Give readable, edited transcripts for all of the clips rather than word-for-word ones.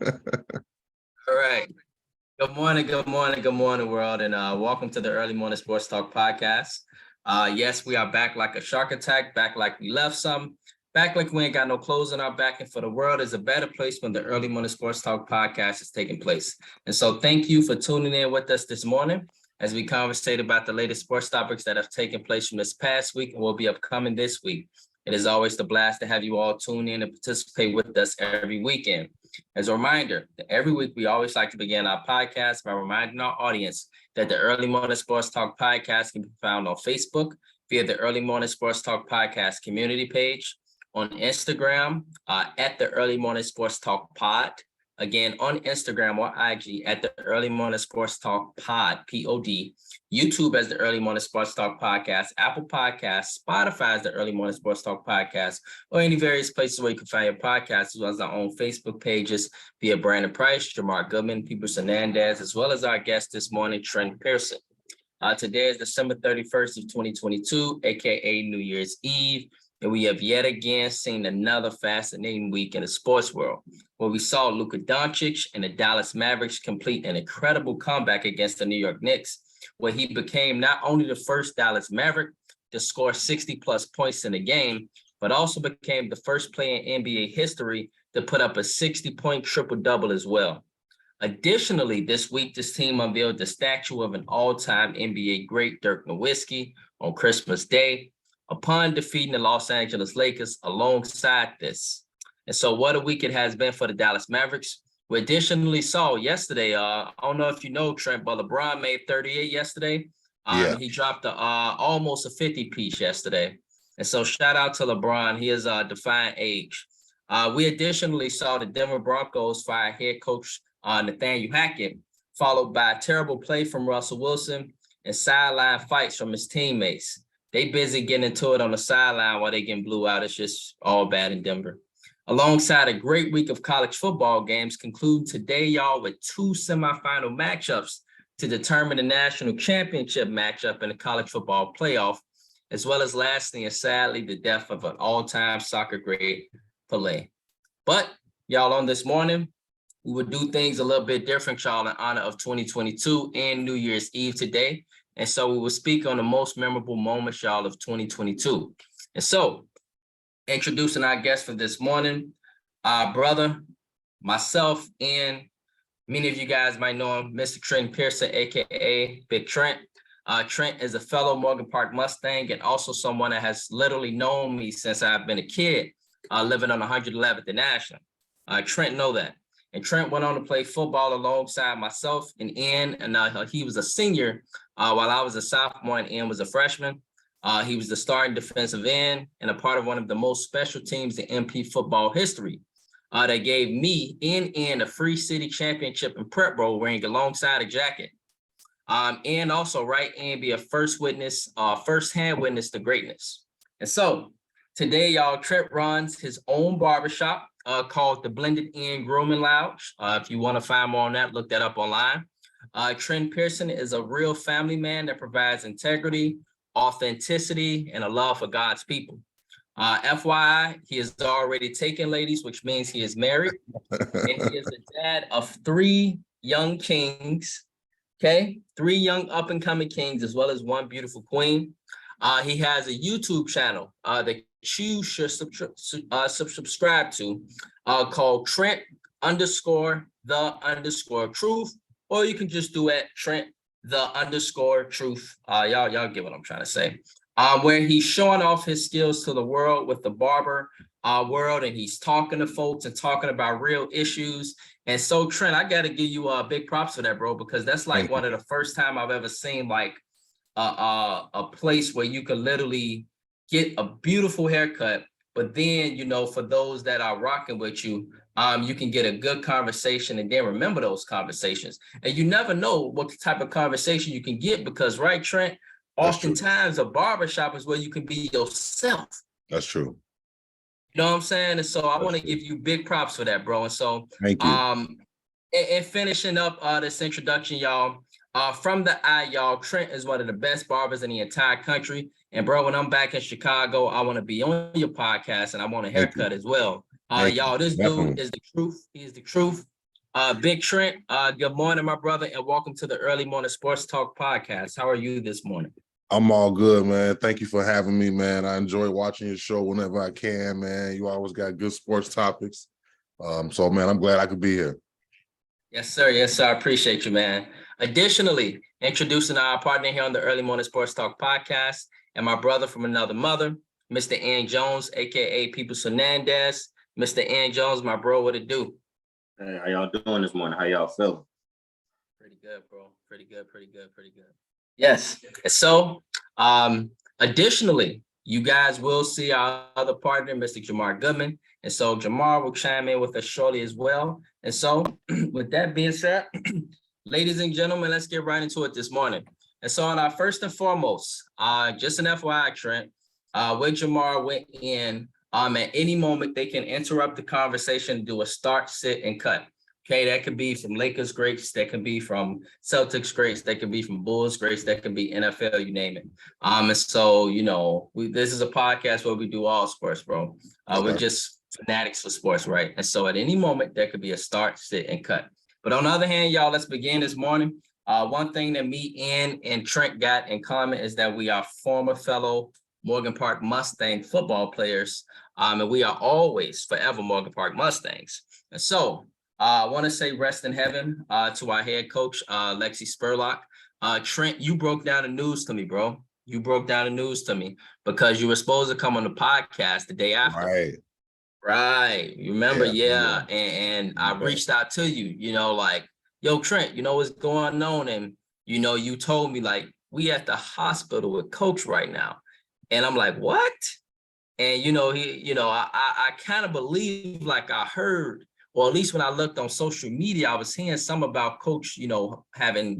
All right. Good morning, world, and welcome to the Early Morning Sports Talk podcast. Yes, we are back like a shark attack, back like we left some, back like we ain't got no clothes on our back, and for the world is a better place when the Early Morning Sports Talk podcast is taking place. And so thank you for tuning in with us this morning as we conversate about the latest sports topics that have taken place from this past week and will be upcoming this week. It is always the blast to have you all tune in and participate with us every weekend. As a reminder, that every week we always like to begin our podcast by reminding our audience that the Early Morning Sports Talk podcast can be found on Facebook via the Early Morning Sports Talk podcast community page, on Instagram at the Early Morning Sports Talk pod, again on Instagram or IG at the Early Morning Sports Talk pod, P-O-D, YouTube as the Early Morning Sports Talk podcast, Apple Podcasts, Spotify as the Early Morning Sports Talk podcast, or any various places where you can find your podcast, as well as our own Facebook pages via Brandon Price, Jamar Goodman, Pearson Hernandez, as well as our guest this morning, Trenton Pearson. Today is December 31st of 2022, aka New Year's Eve. And we have yet again seen another fascinating week in the sports world, where we saw Luka Doncic and the Dallas Mavericks complete an incredible comeback against the New York Knicks, where he became not only the first Dallas Maverick to score 60-plus points in a game, but also became the first player in NBA history to put up a 60-point triple-double as well. Additionally, this week, this team unveiled the statue of an all-time NBA great, Dirk Nowitzki, on Christmas Day, upon defeating the Los Angeles Lakers alongside this. And so what a week it has been for the Dallas Mavericks. We additionally saw yesterday, I don't know if you know, Trent, but LeBron made 38 yesterday. He dropped almost a 50-piece yesterday. And so shout out to LeBron. He is defying age. We additionally saw the Denver Broncos fire head coach Nathaniel Hackett, followed by a terrible play from Russell Wilson and sideline fights from his teammates. They busy getting into it on the sideline while they getting blew out. It's just all bad in Denver. Alongside a great week of college football games, conclude today, y'all, with two semifinal matchups to determine the national championship matchup in the college football playoff, as well as lastly and sadly, the death of an all-time soccer great, Pelé. But y'all, on this morning, we would do things a little bit different, y'all, in honor of 2022 and New Year's Eve today. And so we will speak on the most memorable moments, y'all, of 2022. And so, introducing our guest for this morning, our brother, myself, and many of you guys might know him, Mr. Trenton Pearson, aka Big Trent. Trent is a fellow Morgan Park Mustang and also someone that has literally known me since I've been a kid, living on 111th and National. Trent know that. And Trent went on to play football alongside myself and Ian, and he was a senior while I was a sophomore and Ian was a freshman. He was the starting defensive end and a part of one of the most special teams in MP football history. That gave me and a free city championship and prep bowl ring alongside a jacket. And also, right, and be a first-hand witness to greatness. And so today, y'all, Trent runs his own barbershop called the Blended In Grooming Lounge. If you want to find more on that, look that up online. Trent Pearson is a real family man that provides integrity, authenticity, and a love for God's people. FYI, he is already taken, ladies, which means he is married, and he is the dad of 3 young kings, okay? 3 young up-and-coming kings, as well as 1 beautiful queen. He has a YouTube channel that you should subscribe to called Trent_the_truth, or you can just do at Trent_the_truth. Y'all get what I'm trying to say. Where he's showing off his skills to the world with the barber world, and he's talking to folks and talking about real issues. And so, Trent, I got to give you big props for that, bro, because that's like one of the first time I've ever seen like a place where you could literally get a beautiful haircut, but then, you know, for those that are rocking with you, you can get a good conversation and then remember those conversations. And you never know what type of conversation you can get because, right, Trent, oftentimes a barbershop is where you can be yourself. That's true. You know what I'm saying? And so I want to give you big props for that, bro. And so, thank you. And finishing up this introduction, y'all, from the eye, y'all, Trent is one of the best barbers in the entire country. And bro, when I'm back in Chicago, I want to be on your podcast and I want a haircut as well. Y'all, this dude is the truth. He is the truth. Big Trent, good morning, my brother, and welcome to the Early Morning Sports Talk podcast. How are you this morning? I'm all good, man. Thank you for having me, man. I enjoy watching your show whenever I can, man. You always got good sports topics. So, man, I'm glad I could be here. Yes, sir. Yes, sir. I appreciate you, man. Additionally, introducing our partner here on the Early Morning Sports Talk podcast and my brother from another mother, Mr. Ann Jones, aka Peoples Hernandez. Mr. Ann Jones, my bro, what it do? Hey, how y'all doing this morning? How y'all feeling? Pretty good, bro. Pretty good. Yes. So, additionally, you guys will see our other partner, Mr. Jamar Goodman. And so Jamar will chime in with us shortly as well. And so with that being said, ladies and gentlemen, let's get right into it this morning. And so on our first and foremost, just an FYI, Trent, with Jamar went in, at any moment, they can interrupt the conversation, do a start, sit, and cut. Okay, that could be from Lakers greats, that can be from Celtics greats, that can be from Bulls greats, that can be NFL, you name it. And so, this is a podcast where we do all sports, bro. We're just fanatics for sports, right? And so at any moment, there could be a start, sit, and cut. But on the other hand, y'all, let's begin this morning. One thing that me, Ann, and Trent got in common is that we are former fellow Morgan Park Mustang football players, and we are always forever Morgan Park Mustangs. And so, I want to say rest in heaven to our head coach, Lexi Spurlock. Trent, you broke down the news to me, bro. You broke down the news to me because you were supposed to come on the podcast the day after. Right. You remember? Yeah. And I reached out to you, yo, Trent, what's going on? And, you told me like, we at the hospital with coach right now. And I'm like, what? And, I kind of believe like I heard, or at least when I looked on social media, I was hearing some about coach, having,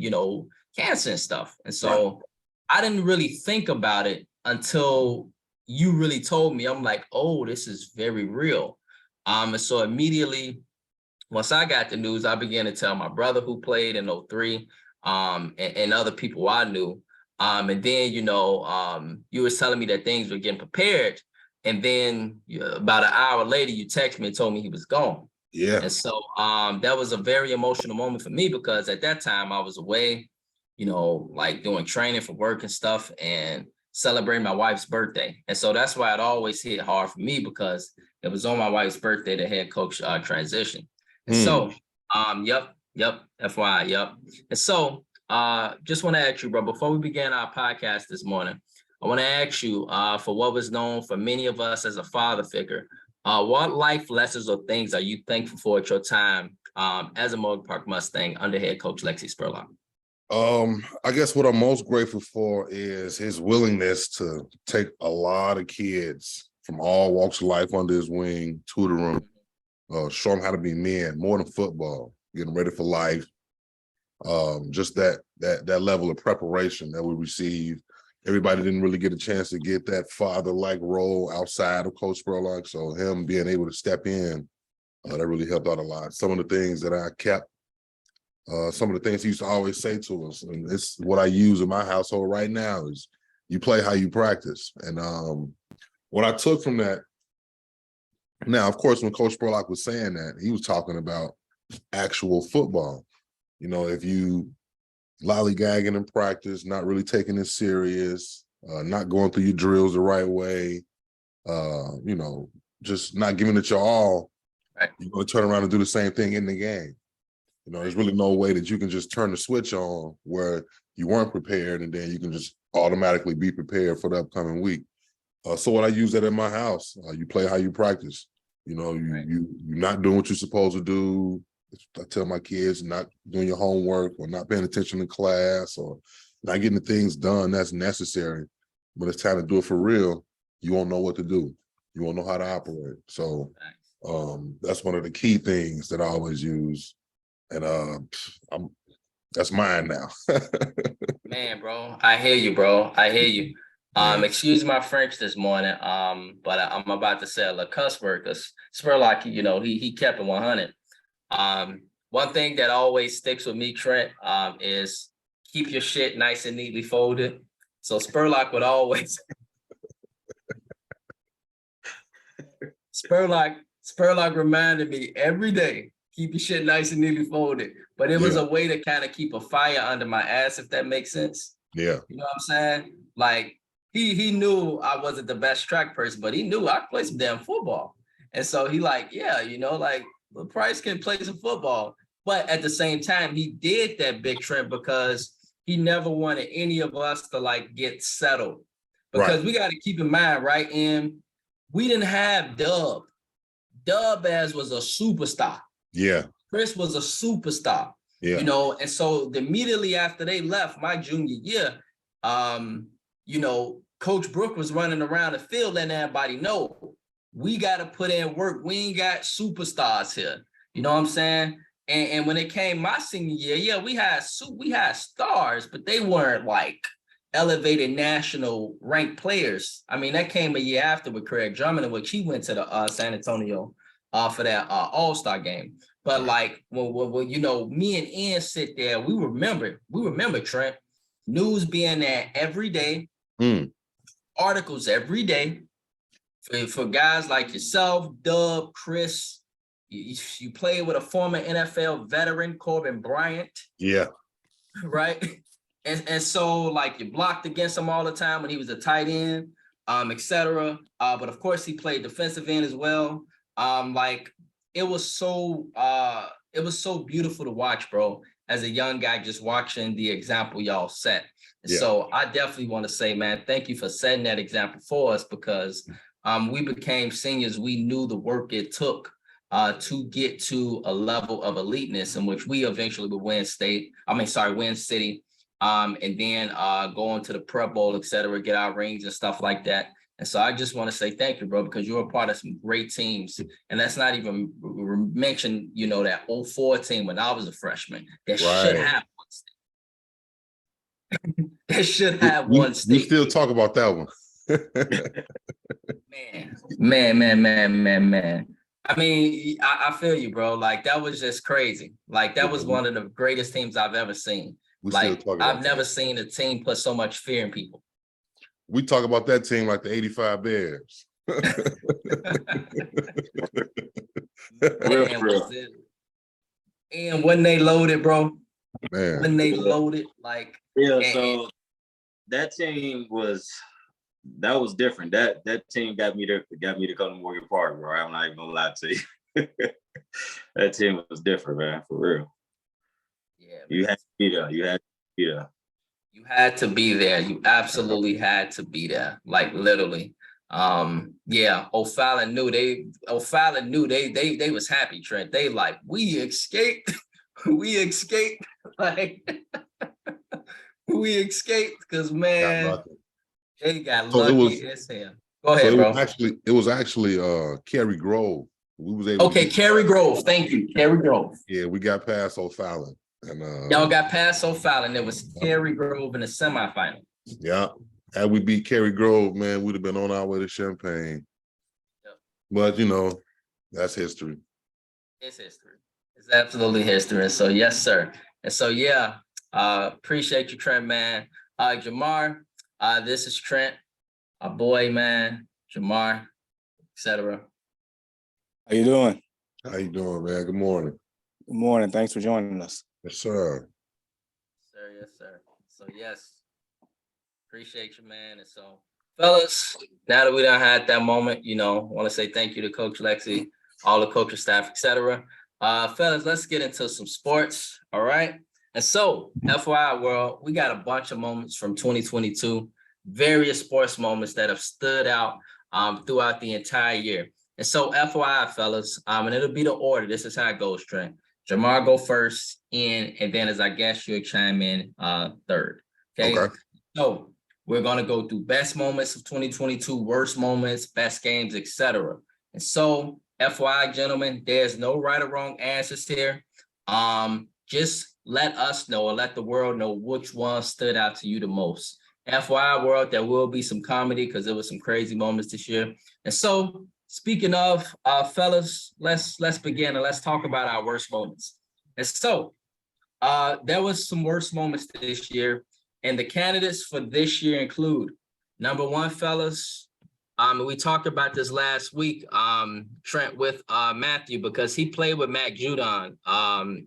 cancer and stuff. And so I didn't really think about it until you really told me. I'm like, oh, this is very real. And so immediately, once I got the news, I began to tell my brother who played in 03, and other people I knew. And then, you were telling me that things were getting prepared. And then about an hour later, you texted me and told me he was gone. Yeah. And so that was a very emotional moment for me because at that time I was away, like doing training for work and stuff and celebrating my wife's birthday. And so that's why it always hit hard for me because it was on my wife's birthday the head coach transition. And so, yep, FYI, yep. And so just want to ask you, bro, before we began our podcast this morning, I want to ask you for what was known for many of us as a father figure. What life lessons or things are you thankful for at your time as a Morgan Park Mustang under head coach Lexi Spurlock? I guess what I'm most grateful for is his willingness to take a lot of kids from all walks of life under his wing, tutor them, show them how to be men, more than football, getting ready for life. Just that level of preparation that we received. Everybody didn't really get a chance to get that father-like role outside of Coach Spurlock. So him being able to step in, that really helped out a lot. Some of the things that I kept, some of the things he used to always say to us, and it's what I use in my household right now, is you play how you practice. And what I took from that, now, of course, when Coach Spurlock was saying that, he was talking about actual football. If you lollygagging in practice, not really taking it serious, not going through your drills the right way, just not giving it your all, you're going to turn around and do the same thing in the game. There's really no way that you can just turn the switch on where you weren't prepared and then you can just automatically be prepared for the upcoming week. So what I use that in my house, you play how you practice. You're not doing what you're supposed to do. I tell my kids not doing your homework or not paying attention in class or not getting the things done that's necessary. When it's time to do it for real, you won't know what to do. You won't know how to operate. So that's one of the key things that I always use. And that's mine now. Man, bro, I hear you, bro. I hear you. Excuse my French this morning, but I'm about to say a little cuss word because Spurlock, he kept it 100. One thing that always sticks with me, Trent, is keep your shit nice and neatly folded. So Spurlock would always Spurlock reminded me every day, Keep your shit nice and neatly folded. But it was a way to kind of keep a fire under my ass, if that makes sense. Yeah. You know what I'm saying? Like he knew I wasn't the best track person, but he knew I could play some damn football. And so he like, yeah, you know, like Price can play some football. But at the same time, he did that, Big Trent, because he never wanted any of us to like get settled. Because we got to keep in mind, right? And we didn't have Dub. Dub as was a superstar. Yeah. Chris was a superstar. Yeah. You know, and so immediately after they left my junior year, you know, Coach Brook was running around the field letting everybody know we got to put in work. We ain't got superstars here. You know what I'm saying? And when it came my senior year, yeah, we had stars, but they weren't like elevated national ranked players. I mean, that came a year after with Craig Drummond, which he went to the San Antonio for that All-Star game. But like when you know, me and Ian sit there, we remember Trent, news being there every day, articles every day for guys like yourself, Dub, Chris. You played with a former NFL veteran, Corbin Bryant. Yeah. Right. And so like you blocked against him all the time when he was a tight end, etc. But of course he played defensive end as well. Like it was so beautiful to watch, bro, as a young guy, just watching the example y'all set. Yeah. So I definitely want to say, man, thank you for setting that example for us, because we became seniors. We knew the work it took to get to a level of eliteness in which we eventually would win city, and then go on to the Prep Bowl, et cetera, get our rings and stuff like that. And so I just want to say thank you, bro, because you're a part of some great teams. And that's not even mention, you know, that 04 team when I was a freshman. That should have one state. That should have one state. We still talk about that one. Man. I mean, I feel you, bro. Like, that was just crazy. Like, that was one of the greatest teams I've ever seen. Like, I've never seen a team put so much fear in people. We talk about that team like the 85 Bears. And when they loaded, bro, man, when they loaded, like, so that team was different. That team got me to come to Morgan Park, bro. I'm not even gonna lie to you. That team was different, man, for real. Yeah, man. You had to be there. You had to be there. You absolutely had to be there, like literally. Yeah, O'Fallon knew they was happy, Trent. They like, we escaped. Like we escaped because, man, they got lucky as hell. Go ahead, bro. It was actually Cary Grove. We was able Cary Grove. Thank you, Cary Grove. Yeah, we got past O'Fallon. And y'all got past O'Fallon. It was Cary Grove in the semifinal. Yeah. Had we beat Cary Grove, man, we'd have been on our way to Champaign. Yep. But, you know, that's history. It's history. It's absolutely history. And so, yes, sir. And so, yeah, appreciate you, Trent, man. Jamar, this is Trent, our boy, man, Jamar, etc. How you doing? How you doing, man? Good morning. Good morning. Thanks for joining us. Yes, sir. Yes, sir. So, yes, appreciate you, man. And so, fellas, now that we done had that moment, you know, I want to say thank you to Coach Lexi, all the coaching staff, etc. Fellas, let's get into some sports, all right? And so, FYI world, we got a bunch of moments from 2022, various sports moments that have stood out throughout the entire year. And so, FYI, fellas, and it'll be the order. This is how it goes, Trent. Jamar go first, and then as I guess you'll chime in third. Okay. So we're gonna go through best moments of 2022, worst moments, best games, etc. And so, FYI, gentlemen, there's no right or wrong answers here. Just let us know, or let the world know which one stood out to you the most. FYI, world, there will be some comedy because there was some crazy moments this year. And so, speaking of, fellas, let's begin and let's talk about our worst moments. And so, there was some worst moments this year, and the candidates for this year include, number one, fellas, We talked about this last week, Trent, with Matthew, because he played with Mac Judon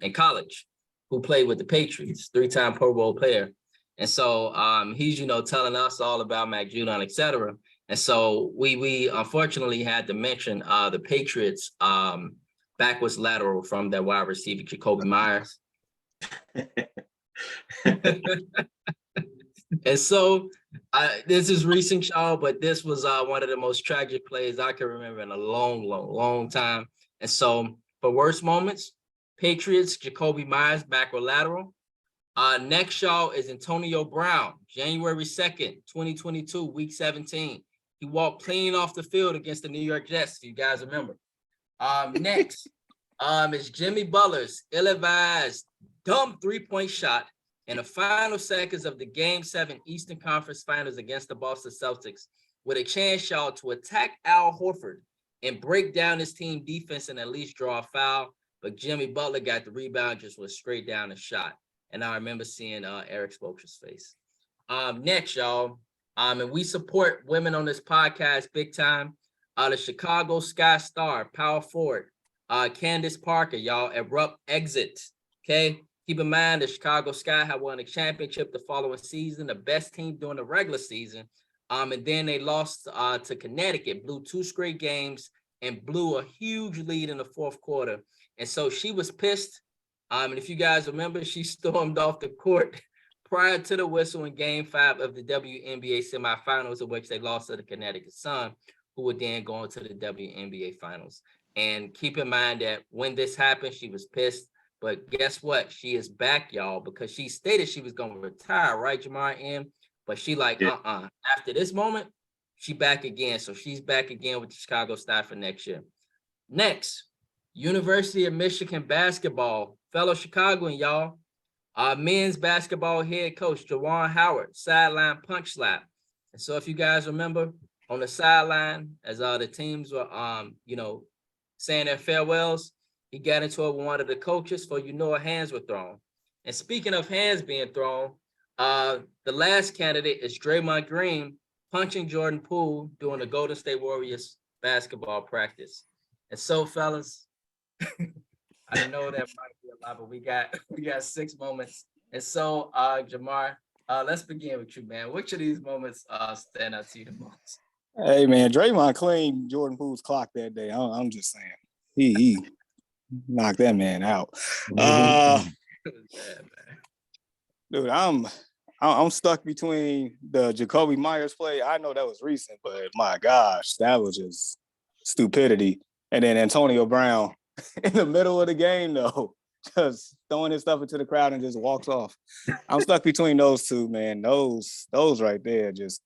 in college, who played with the Patriots, 3-time Pro Bowl player. And so he's, telling us all about Mac Judon, et cetera. And so we unfortunately had to mention the Patriots backwards lateral from that wide receiver, Jacoby Myers. And so this is recent, y'all, but this was one of the most tragic plays I can remember in a long time. And so for worst moments, Patriots, Jacoby Myers, backward lateral. Next, y'all, is Antonio Brown, January 2nd, 2022, week 17. He walked clean off the field against the New York Jets, if you guys remember. Next is Jimmy Butler's ill-advised dumb three-point shot in the final seconds of the Game 7 Eastern Conference Finals against the Boston Celtics, with a chance, y'all, to attack Al Horford and break down his team defense and at least draw a foul. But Jimmy Butler got the rebound, just went straight down the shot. And I remember seeing Eric Spoelstra's face. Next, y'all, and we support women on this podcast big time. The Chicago Sky Star, power forward, Candace Parker, y'all, abrupt exit, okay? Keep in mind, the Chicago Sky had won a championship the following season, the best team during the regular season. And then they lost to Connecticut, blew 2 straight games, and blew a huge lead in the fourth quarter. And so she was pissed. And if you guys remember, she stormed off the court prior to the whistle in Game 5 of the WNBA semifinals, in which they lost to the Connecticut Sun, who would then go into the WNBA finals. And keep in mind that when this happened, she was pissed. But guess what? She is back, y'all, because she stated she was going to retire, right, Jamar M? But she after this moment, she back again. So she's back again with the Chicago Sky for next year. Next, University of Michigan basketball, fellow Chicagoan, y'all. Men's basketball head coach, Juwan Howard, sideline punch slap. And so if you guys remember, on the sideline, as the teams were, saying their farewells, he got into it with one of the coaches, for hands were thrown. And speaking of hands being thrown, the last candidate is Draymond Green punching Jordan Poole during the Golden State Warriors basketball practice. And so, fellas, I didn't know that might be a lot, but we got 6 moments. And so, Jamar, let's begin with you, man. Which of these moments stand out to you the most? Hey, man, Draymond cleaned Jordan Poole's clock that day. I'm just saying. He knocked that man out. Dude, I'm stuck between the Jacoby Myers play. I know that was recent, but my gosh, that was just stupidity. And then Antonio Brown in the middle of the game, though, just throwing his stuff into the crowd and just walks off. I'm stuck between those two, man. Those right there, just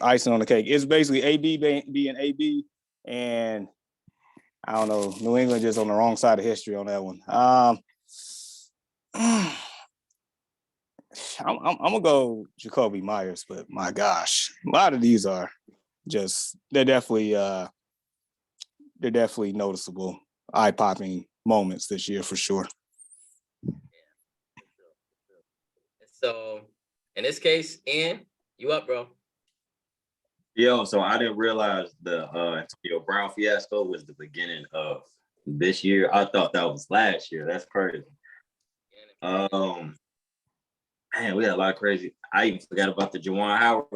icing on the cake. It's basically AB being AB, and I don't know, New England just on the wrong side of history on that one. I'm gonna go Jacoby Myers, but my gosh, a lot of these are just they're definitely noticeable, eye-popping moments this year for sure. So in this case, Ian, you up, bro? Yo, so I didn't realize the Antonio Brown fiasco was the beginning of this year. I thought that was last year. That's crazy. Man, we had a lot of crazy. I even forgot about the Juwan Howard.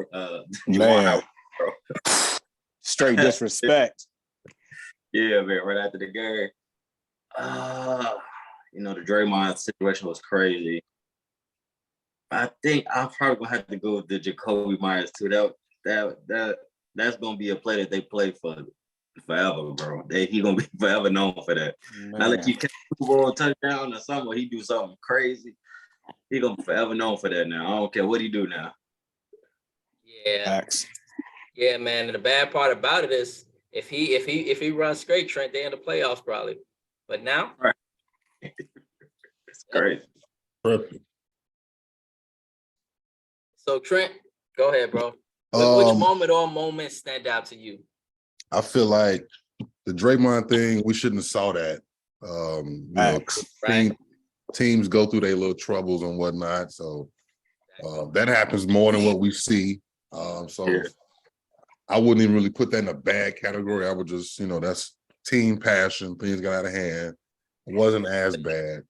Juwan Howard, bro. Straight disrespect. Yeah, man, right after the game. The Draymond situation was crazy. I think I'm probably gonna have to go with the Jacoby Myers too. That's gonna be a play that they play for forever, bro. He gonna be forever known for that. Now that you catch a Super Bowl touchdown or something, or he do something crazy, he gonna be forever known for that. Now I don't care what he do now. Yeah, Facts. Yeah, man. And the bad part about it is if he runs straight, Trent, they in the playoffs probably. But now, right. It's crazy. Perfect. So Trent, go ahead, bro. Which moment or moments stand out to you? I feel like the Draymond thing, we shouldn't have saw that. Teams go through their little troubles and whatnot. So that happens more than what we see. I wouldn't even really put that in a bad category. I would just, that's team passion. Things got out of hand. It wasn't as bad.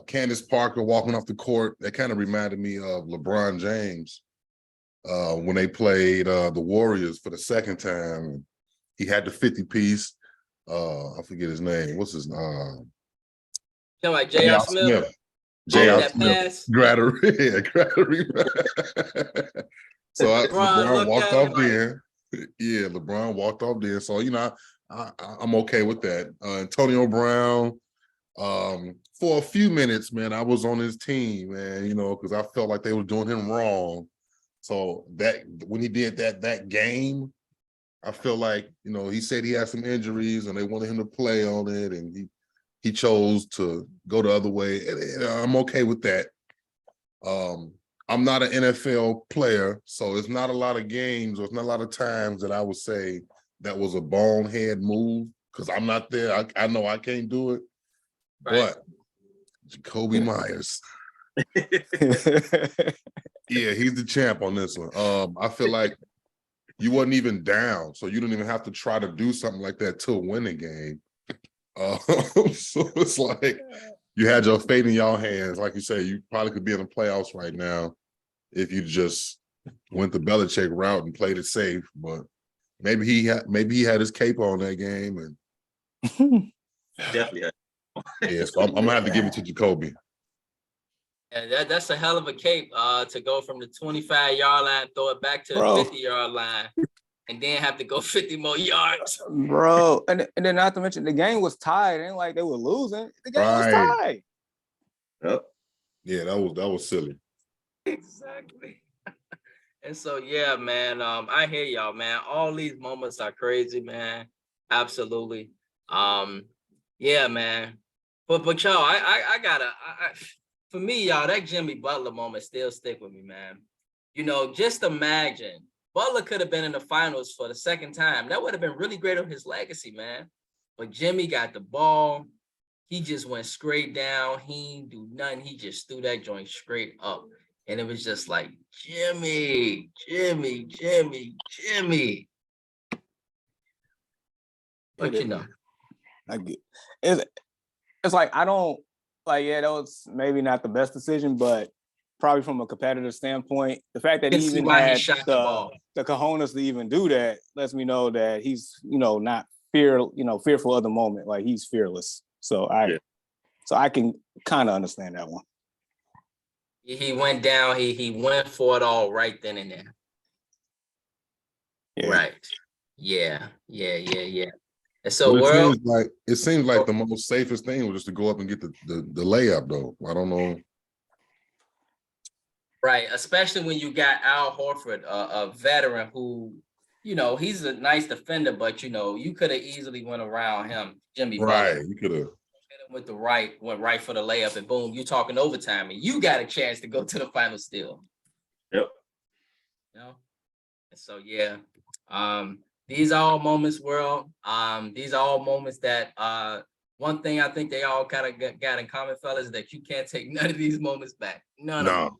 Candace Parker walking off the court, that kind of reminded me of LeBron James when they played the Warriors for the second time. He had the 50-piece. I forget his name. What's his name? Like J.R. Smith. J.R. Smith. Pass. Grattery. So LeBron walked off there. Yeah, LeBron walked off there. So, I'm okay with that. Antonio Brown, for a few minutes, man, I was on his team, man, because I felt like they were doing him wrong. So that when he did that game, I feel like, he said he had some injuries and they wanted him to play on it, and he chose to go the other way. And I'm okay with that. I'm not an NFL player, so it's not a lot of games or it's not a lot of times that I would say that was a bonehead move, because I'm not there. I know I can't do it. Right. But Jacoby Myers. Yeah, he's the champ on this one. I feel like you wasn't even down, so you didn't even have to try to do something like that to win the game. So it's like you had your fate in your hands. Like you say, you probably could be in the playoffs right now if you just went the Belichick route and played it safe. But maybe he had his cape on that game, and definitely. Yeah, so I'm gonna have to give it to Jacoby. And that's a hell of a cape to go from the 25-yard line, throw it back to the 50-yard line, and then have to go 50 more yards. Bro, and then not to mention the game was tied. It ain't like they were losing. The game was tied. Yep. Yeah, that was silly. Exactly. And so, yeah, man, I hear y'all, man. All these moments are crazy, man. Absolutely. Yeah, man. But y'all, I gotta, for me, y'all, that Jimmy Butler moment still stick with me, man. Just imagine Butler could have been in the finals for the second time. That would have been really great on his legacy, man. But Jimmy got the ball. He just went straight down. He didn't do nothing. He just threw that joint straight up. And it was just like, Jimmy. But I get it's like I don't like, yeah, that was maybe not the best decision, but probably from a competitive standpoint, the fact that he even had the cojones to even do that lets me know that he's, not fearful of the moment. Like, he's fearless. So I can kind of understand that one. He went down. He went for it all right then and there. Yeah. Right. Yeah. And so it seems like the most safest thing was just to go up and get the layup, though. I don't know. Right, especially when you got Al Horford, a veteran who, he's a nice defender, but you could have easily went around him, Jimmy Butler. Right, you could have. Went right for the layup, and boom, you're talking overtime, and you got a chance to go to the final still. Yep. And so yeah, these are all moments, world. These are all moments that one thing I think they all kind of got in common, fellas, is that you can't take none of these moments back. None of them.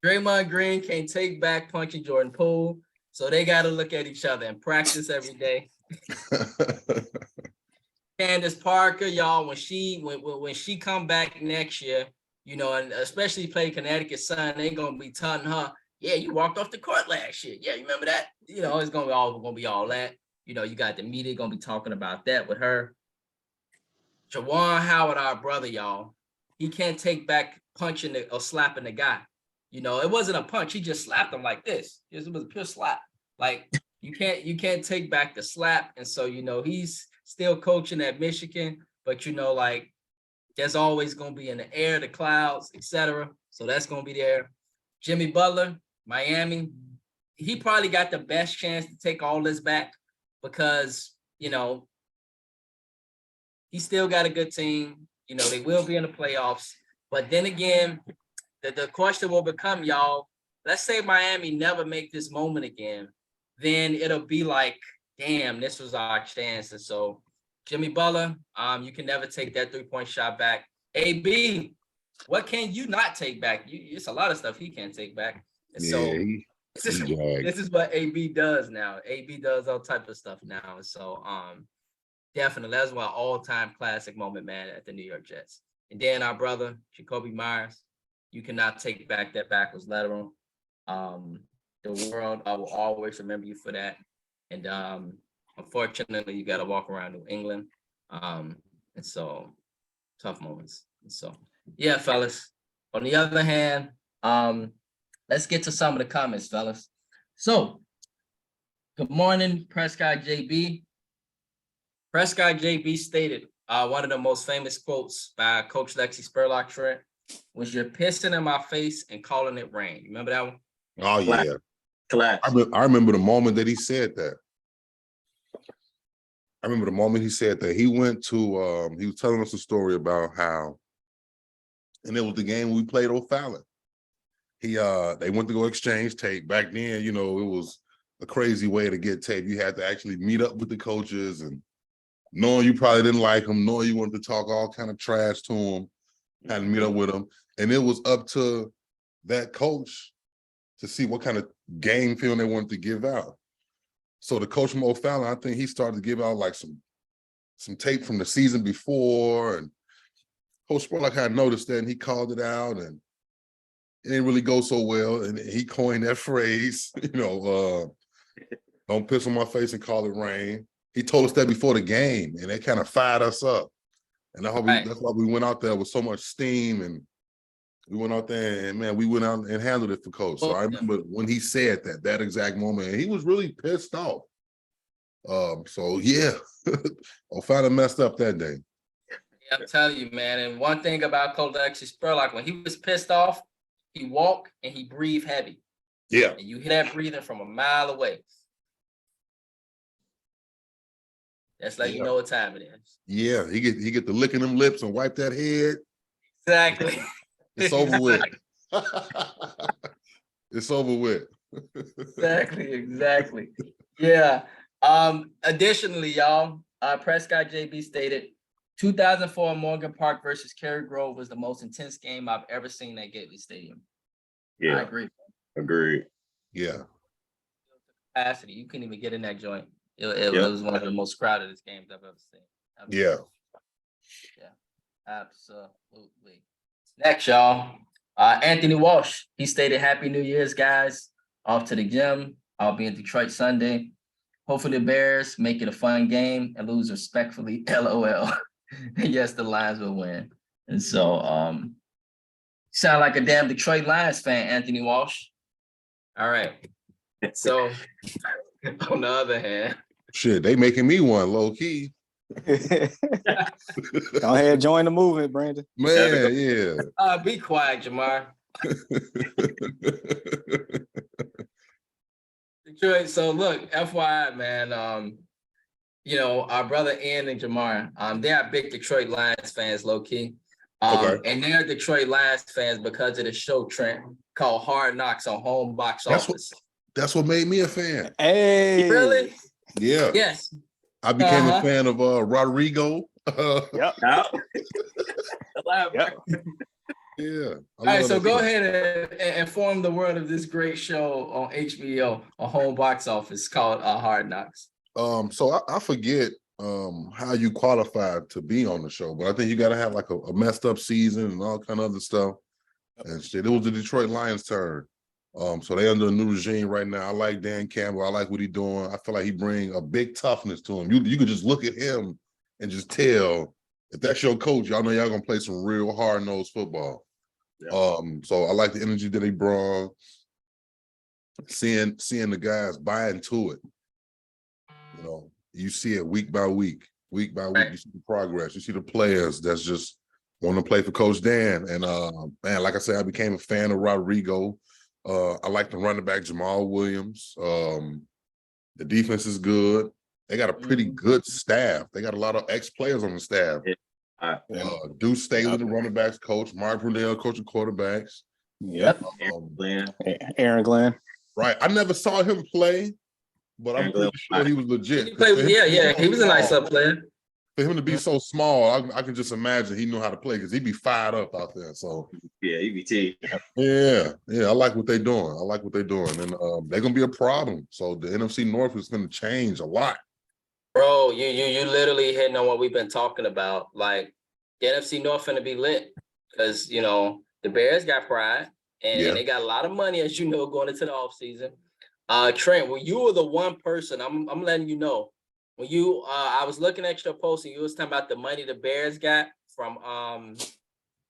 Draymond Green can't take back punching Jordan Poole, so they got to look at each other and practice every day. Candace Parker, y'all, when she come back next year, and especially play Connecticut Sun, they gonna be telling her, yeah, you walked off the court last year. Yeah, you remember that? It's gonna be all that. You got the media gonna be talking about that with her. Juwan Howard, our brother, y'all, he can't take back punching or slapping the guy. It wasn't a punch. He just slapped him like this. It was a pure slap. Like, you can't take back the slap. And so, he's still coaching at Michigan, but there's always going to be in the air, the clouds, etc. So that's going to be there. Jimmy Butler, Miami, he probably got the best chance to take all this back because, he still got a good team. They will be in the playoffs. But then again, the question will become, y'all, let's say Miami never make this moment again, then it'll be like, damn, this was our chance. And so Jimmy Butler, you can never take that 3-point shot back. AB, what can you not take back? It's a lot of stuff he can't take back. And This is what AB does now. AB does all type of stuff now. So definitely that's why all-time classic moment, man, at the New York Jets. And then our brother, Jacoby Myers, you cannot take back that backwards lateral. The world, I will always remember you for that. And unfortunately, you got to walk around New England. And so tough moments. And so, yeah, fellas. On the other hand, let's get to some of the comments, fellas. So, good morning, Prescott JB. Prescott JB stated one of the most famous quotes by Coach Lexi Spurlock Trent was, "You're pissing in my face and calling it rain." You remember that one? Oh, yeah. Class. I remember the moment that he said that. I remember the moment he said that. He went to, he was telling us a story about how, and it was the game we played O'Fallon. They went to go exchange tape. Back then, you know, it was a crazy way to get tape. You had to actually meet up with the coaches, and knowing you probably didn't like them, knowing you wanted to talk all kind of trash to them, had to meet up with them. And it was up to that coach to see what kind of game film they wanted to give out. So the coach from O'Fallon, I think he started to give out like some tape from the season before, and Coach Spurlock had noticed that, and he called it out, and it didn't really go so well. And he coined that phrase, you know, don't piss on my face and call it rain. He told us that before the game, and it kind of fired us up. And that's why we went out there with so much steam, and we went out there and, man, we went out and handled it for Coach. So I remember when he said that exact moment, and he was really pissed off. So yeah, O'Fallon messed up that day. Yeah, I'm telling you, man. And one thing about Coach Lexi Spurlock, when he was pissed off, he walked and he breathed heavy. Yeah. And you hear that breathing from a mile away. That's like, you know what time it is. Yeah, he get the licking them lips and wipe that head. Exactly. It's over with. It's over with. Exactly. Yeah. Additionally, y'all, Prescott JB stated 2004 Morgan Park versus Cary Grove was the most intense game I've ever seen at Gately Stadium. Yeah, I agree. Agreed. Yeah. Capacity, you couldn't even get in that joint. It was one of the most crowded games I've ever seen. Yeah. Yeah, absolutely. Next, y'all, Anthony Walsh. He stated, "Happy New Year's, guys. Off to the gym. I'll be in Detroit Sunday. Hopefully the Bears make it a fun game and lose respectfully. LOL. Yes, the Lions will win." And so, sound like a damn Detroit Lions fan, Anthony Walsh. All right. So, on the other hand, shit, they making me one low key. Go ahead, join the movement, Brandon. Man, yeah. Be quiet, Jamar. Detroit. So look, FYI, man. You know, our brother Ian and Jamar, they are big Detroit Lions fans, low key. Okay. And they're Detroit Lions fans because of the show, Trent, called Hard Knocks on Home Box Office. That's what made me a fan. Hey, Really? Yeah. Yes. I became a fan of Rodrigo. Yep. Yeah. All right, so go ahead and inform the world of this great show on HBO, a home box office called Hard Knocks. So I forget how you qualified to be on the show, but I think you got to have like a messed up season and all kind of other stuff. And shit, it was the Detroit Lions' turn. So they under a new regime right now. I like Dan Campbell. I like what he's doing. I feel like he bring a big toughness to him. You could just look at him and just tell if that's your coach, y'all know y'all gonna play some real hard-nosed football. Yeah. So I like the energy that he brought. Seeing the guys buy into it. You know, you see it week by week. Week by week, you see the progress. You see the players that's just want to play for Coach Dan. And man, like I said, I became a fan of Rodrigo. I like the running back Jamal Williams. The defense is good. They got a pretty good staff. They got a lot of ex-players on the staff. Deuce Staley, the running backs coach. Mark Brunell, coach of quarterbacks. Yep. Aaron Glenn. Right. I never saw him play, but I'm pretty sure he was legit. He was a nice up player. for him to be so small, I can just imagine he knew how to play because he'd be fired up out there. So Yeah, EBT. yeah, I like what they're doing. And they're gonna be a problem. So the NFC North is gonna change a lot. Bro, you literally hitting on what we've been talking about. Like the NFC North finna be lit because the Bears got pride and they got a lot of money, as you know, going into the offseason. Trent, when you were the one person, I'm letting you know, when I was looking at your post and you was talking about the money the Bears got from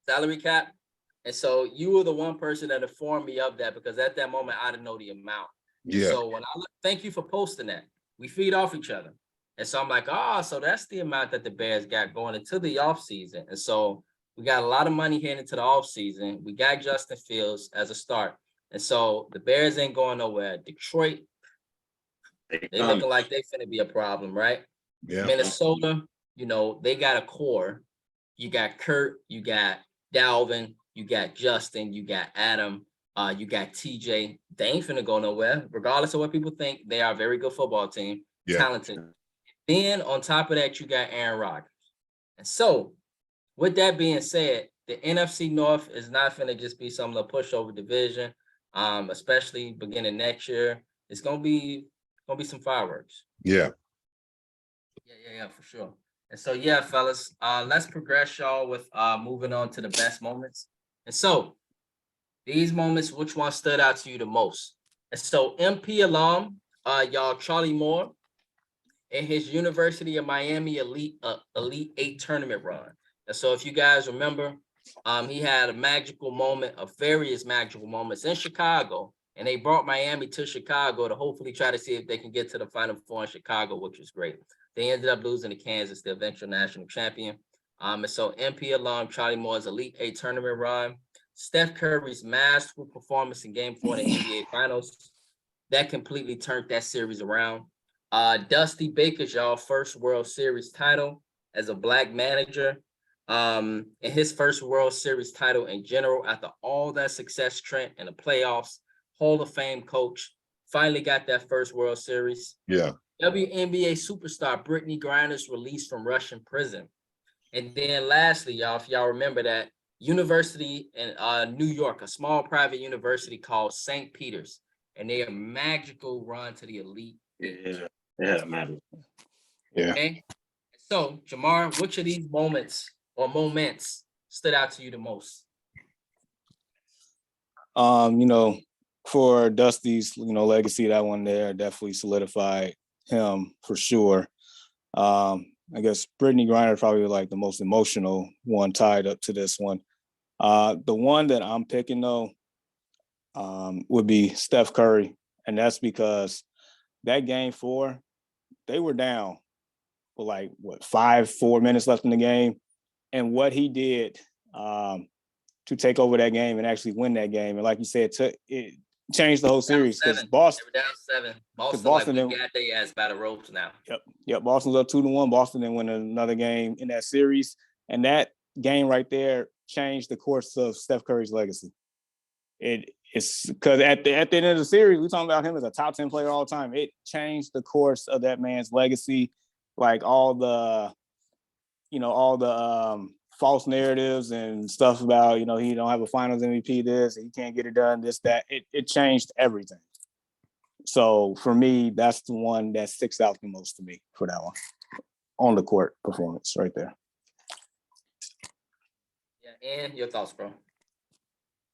salary cap. And so you were the one person that informed me of that because at that moment I didn't know the amount. Yeah. So thank you for posting that. We feed off each other. And so I'm like, so that's the amount that the Bears got going into the offseason. And so we got a lot of money heading into the offseason. We got Justin Fields as a start. And so the Bears ain't going nowhere. Detroit, they looking like they finna be a problem, right? Yeah. Minnesota, they got a core. You got Kurt, you got Dalvin, you got Justin, you got Adam, you got TJ. They ain't finna go nowhere. Regardless of what people think, they are a very good football team, talented. Then on top of that, you got Aaron Rodgers. And so with that being said, the NFC North is not going to just be some little pushover division, especially beginning next year. It's going to be some fireworks. Yeah. Yeah, for sure. And so, fellas, let's progress y'all with moving on to the best moments. And so these moments, which one stood out to you the most? And so MP alum, Charlie Moore, in his University of Miami Elite 8 tournament run. And so if you guys remember, he had various magical moments in Chicago, and they brought Miami to Chicago to hopefully try to see if they can get to the Final Four in Chicago, which was great. They ended up losing to Kansas, the eventual national champion. And so MP alum Charlie Moore's Elite 8 tournament run, Steph Curry's masterful performance in Game 4 of the NBA Finals, that completely turned that series around. Dusty Baker's first World Series title as a Black manager, and his first World Series title in general after all that success, Trent, in the playoffs, Hall of Fame coach, finally got that first World Series. Yeah. WNBA superstar Brittany Griner's released from Russian prison. And then lastly, if y'all remember that university in New York, a small private university called St. Peter's, and their magical run to the Elite. Yeah, man. Yeah. Okay. So, Jamar, which of these moments stood out to you the most? For Dusty's, legacy, that one there definitely solidified him for sure. I guess Brittany Griner probably like the most emotional one tied up to this one. The one that I'm picking though would be Steph Curry, and that's because that Game 4, they were down with 4 minutes left in the game, and what he did to take over that game and actually win that game, and like you said, it changed the whole series because Boston. They were down 7. Boston got their ass by the ropes now. Yep. Boston's up 2-1. Boston then win another game in that series, and that game right there changed the course of Steph Curry's legacy. It's because at the end of the series, we're talking about him as a top 10 player all the time. It changed the course of that man's legacy, like all the false narratives and stuff about, he don't have a finals MVP, this, he can't get it done, this, that. It changed everything. So for me, that's the one that sticks out the most to me for that one. On the court performance right there. Yeah, and your thoughts, bro?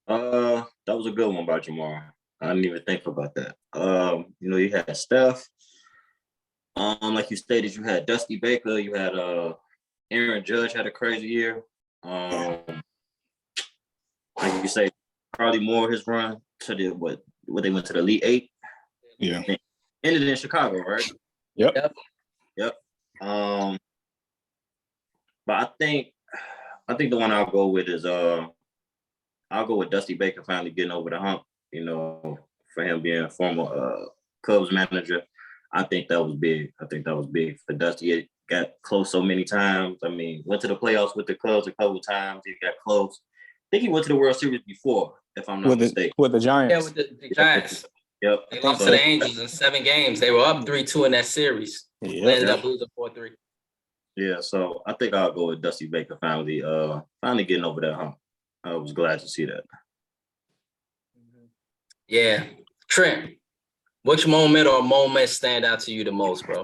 That was a good one by Jamar. I didn't even think about that. You had Steph. Like you stated, you had Dusty Baker, you had Aaron Judge had a crazy year. Like you say, Charlie Moore, his run to the what they went to the Elite 8. Yeah. Ended in Chicago, right? Yep. But I think the one I'll go with is I'll go with Dusty Baker finally getting over the hump, for him being a former Cubs manager. I think that was big. For Dusty. It got close so many times. I mean, went to the playoffs with the Cubs a couple of times. He got close. I think he went to the World Series before, if I'm not mistaken. With the Giants. Yeah, with the Giants. Yep. They lost to the Angels in 7 games. They were up 3-2 in that series. Yep. They ended up losing 4-3. Yeah, so I think I'll go with Dusty Baker finally getting over that hump. I was glad to see that. Yeah. Trent, which moment or moments stand out to you the most, bro?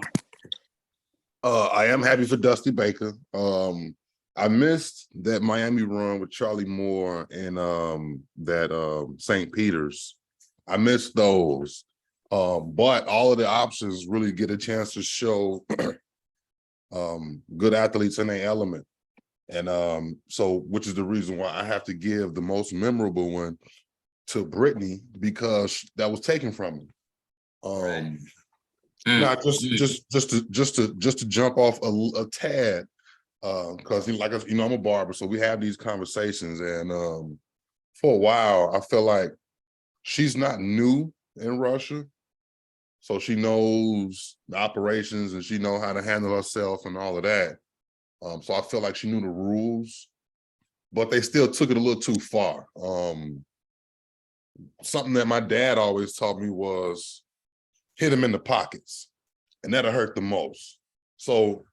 I am happy for Dusty Baker. I missed that Miami run with Charlie Moore and that St. Peter's. I missed those. But all of the options really get a chance to show good athletes in their element. And so, which is the reason why I have to give the most memorable one to Brittany, because that was taken from him. Right. Now, just to jump off a tad, because I'm a barber, so we have these conversations, and for a while I feel like she's not new in Russia, so she knows the operations and she know how to handle herself and all of that. So I feel like she knew the rules, but they still took it a little too far. Something that my dad always taught me was hit him in the pockets, and that'll hurt the most. So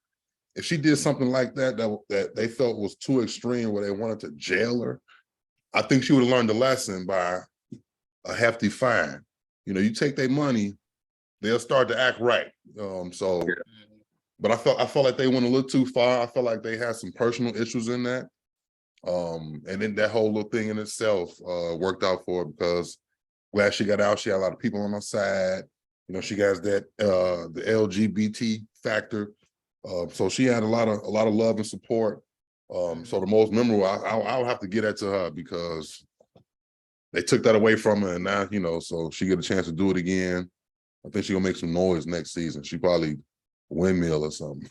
if she did something like that, that they felt was too extreme, where they wanted to jail her, I think she would have learned a lesson by a hefty fine. You take their money, they'll start to act right. But I felt like they went a little too far. I felt like they had some personal issues in that. And then that whole little thing in itself worked out for her, because glad she got out. She had a lot of people on her side. She has that the LGBT factor. So she had a lot of love and support. So the most memorable, I'll have to get that to her, because they took that away from her, and now, so she get a chance to do it again. I think she's gonna make some noise next season. She probably windmill or something.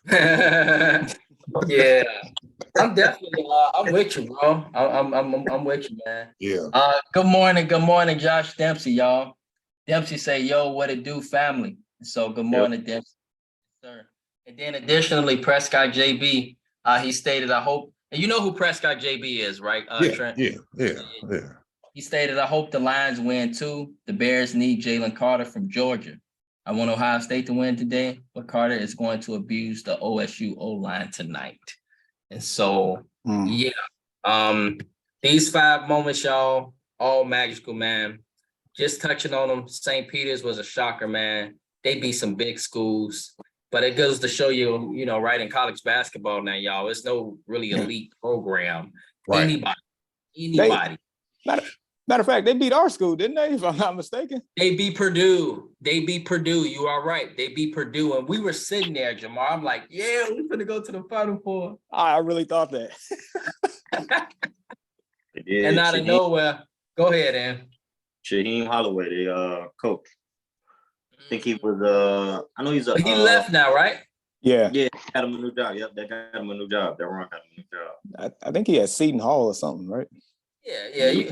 Yeah, I'm definitely. I'm with you, bro. I'm with you, man. Yeah. Good morning, Josh Dempsey, y'all. Dempsey say, "Yo, what it do, family?" So good morning, Dempsey, sir. And then additionally, Prescott JB, he stated, "I hope," and you know who Prescott JB is, right? Trent? Yeah. He stated, "I hope the Lions win too. The Bears need Jalen Carter from Georgia. I want Ohio State to win today, but Carter is going to abuse the OSU O-line tonight." And so, yeah, these 5 moments, y'all, all magical, man. Just touching on them, St. Peter's was a shocker, man. They beat some big schools, but it goes to show you, right, in college basketball now, y'all, it's no really elite program. Right. Anybody. Matter of fact, they beat our school, didn't they? If I'm not mistaken. They beat Purdue. You are right. They beat Purdue. And we were sitting there, Jamar. I'm like, yeah, we're going to go to the Final Four. I really thought that. And out of nowhere, go ahead, Ann. Shaheem Holloway, the coach. I think he was, I know he's a... He left now, right? Yeah, got him a new job. Yep, that got him a new job. That Ron got him a new job. I think he had Seton Hall or something, right? Yeah.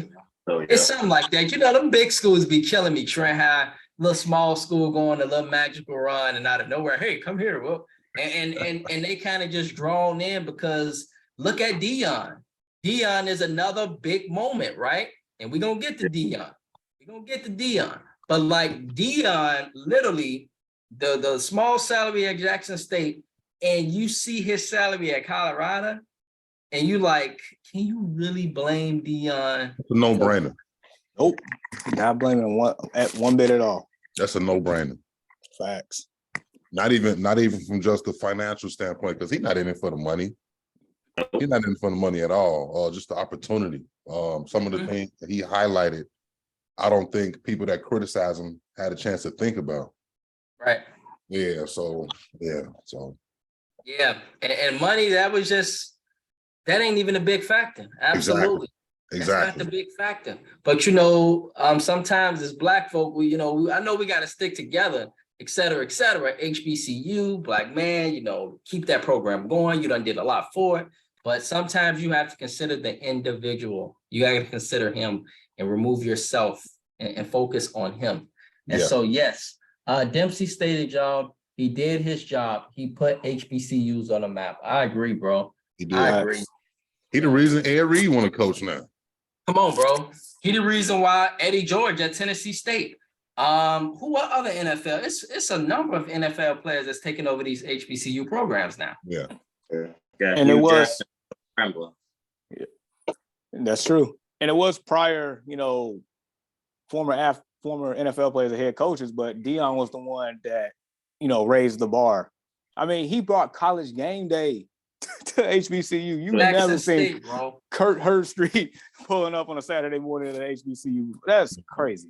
It's something like that. Them big schools be killing me. Trent High, little small school going a little magical run, and out of nowhere, hey, come here. Well, and they kind of just drawn in, because look at Deion. Deion is another big moment, right? And we're gonna get to Deion. But like Deion, literally, the small salary at Jackson State, and you see his salary at Colorado, and you like, can you really blame Deion? It's a no-brainer. Nope. Not blaming him one bit at all. That's a no-brainer. Facts. Not even from just the financial standpoint, because he's not in it for the money. He's not in it for the money at all. Just the opportunity. Some of the things that he highlighted, I don't think people that criticize him had a chance to think about. Right. Yeah. Yeah. And money, that ain't even a big factor. Absolutely. Exactly. That's not the big factor. But sometimes as Black folk, I know we got to stick together, et cetera, et cetera. HBCU, Black man, keep that program going. You done did a lot for it. But sometimes you have to consider the individual. You got to consider him and remove yourself and focus on him. And so, yes, Dempsey stated, y'all, he did his job. He put HBCUs on the map. I agree, bro. He did. I agree. He the reason Ed Reed want to coach now. Come on, bro. He the reason why Eddie George at Tennessee State. Who are other NFL? It's a number of NFL players that's taking over these HBCU programs now. Yeah. And it was that's true. And it was prior, former NFL players and head coaches, but Deion was the one that, raised the bar. I mean, he brought College Game Day to HBCU. You never seen Kurt Herbstreit pulling up on a Saturday morning at HBCU. That's crazy.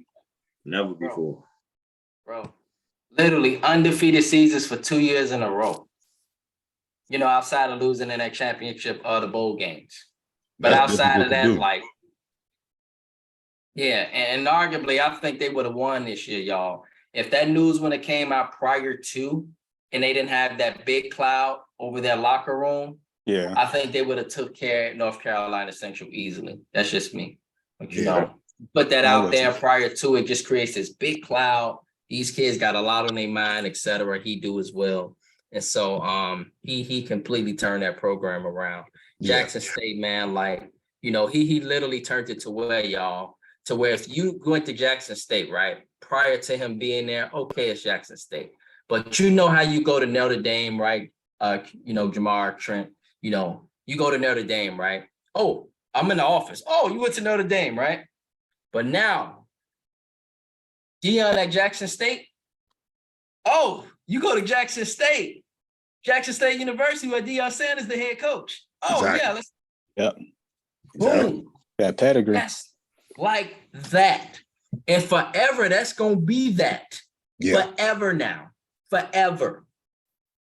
Never before. Bro. Literally undefeated seasons for 2 years in a row. Outside of losing in that championship or the bowl games. But outside of that, and arguably, I think they would have won this year, y'all. If that news when it came out prior to, and they didn't have that big cloud over their locker room, I think they would have took care of North Carolina Central easily. That's just me. But put that out there prior to it, just creates this big cloud. These kids got a lot on their mind, et cetera. He do as well. And so he completely turned that program around. Jackson State, man, he literally turned it to where if you went to Jackson State, right, prior to him being there, okay, it's Jackson State. But how you go to Notre Dame, right? Jamar, Trent, you go to Notre Dame, right? Oh, I'm in the office. Oh, you went to Notre Dame, right? But now, Deion at Jackson State. Oh, you go to Jackson State University where Deion Sanders the head coach. Oh, exactly. Boom. That pedigree. That's like that. And forever, that's going to be that. Yeah. Forever now. Forever.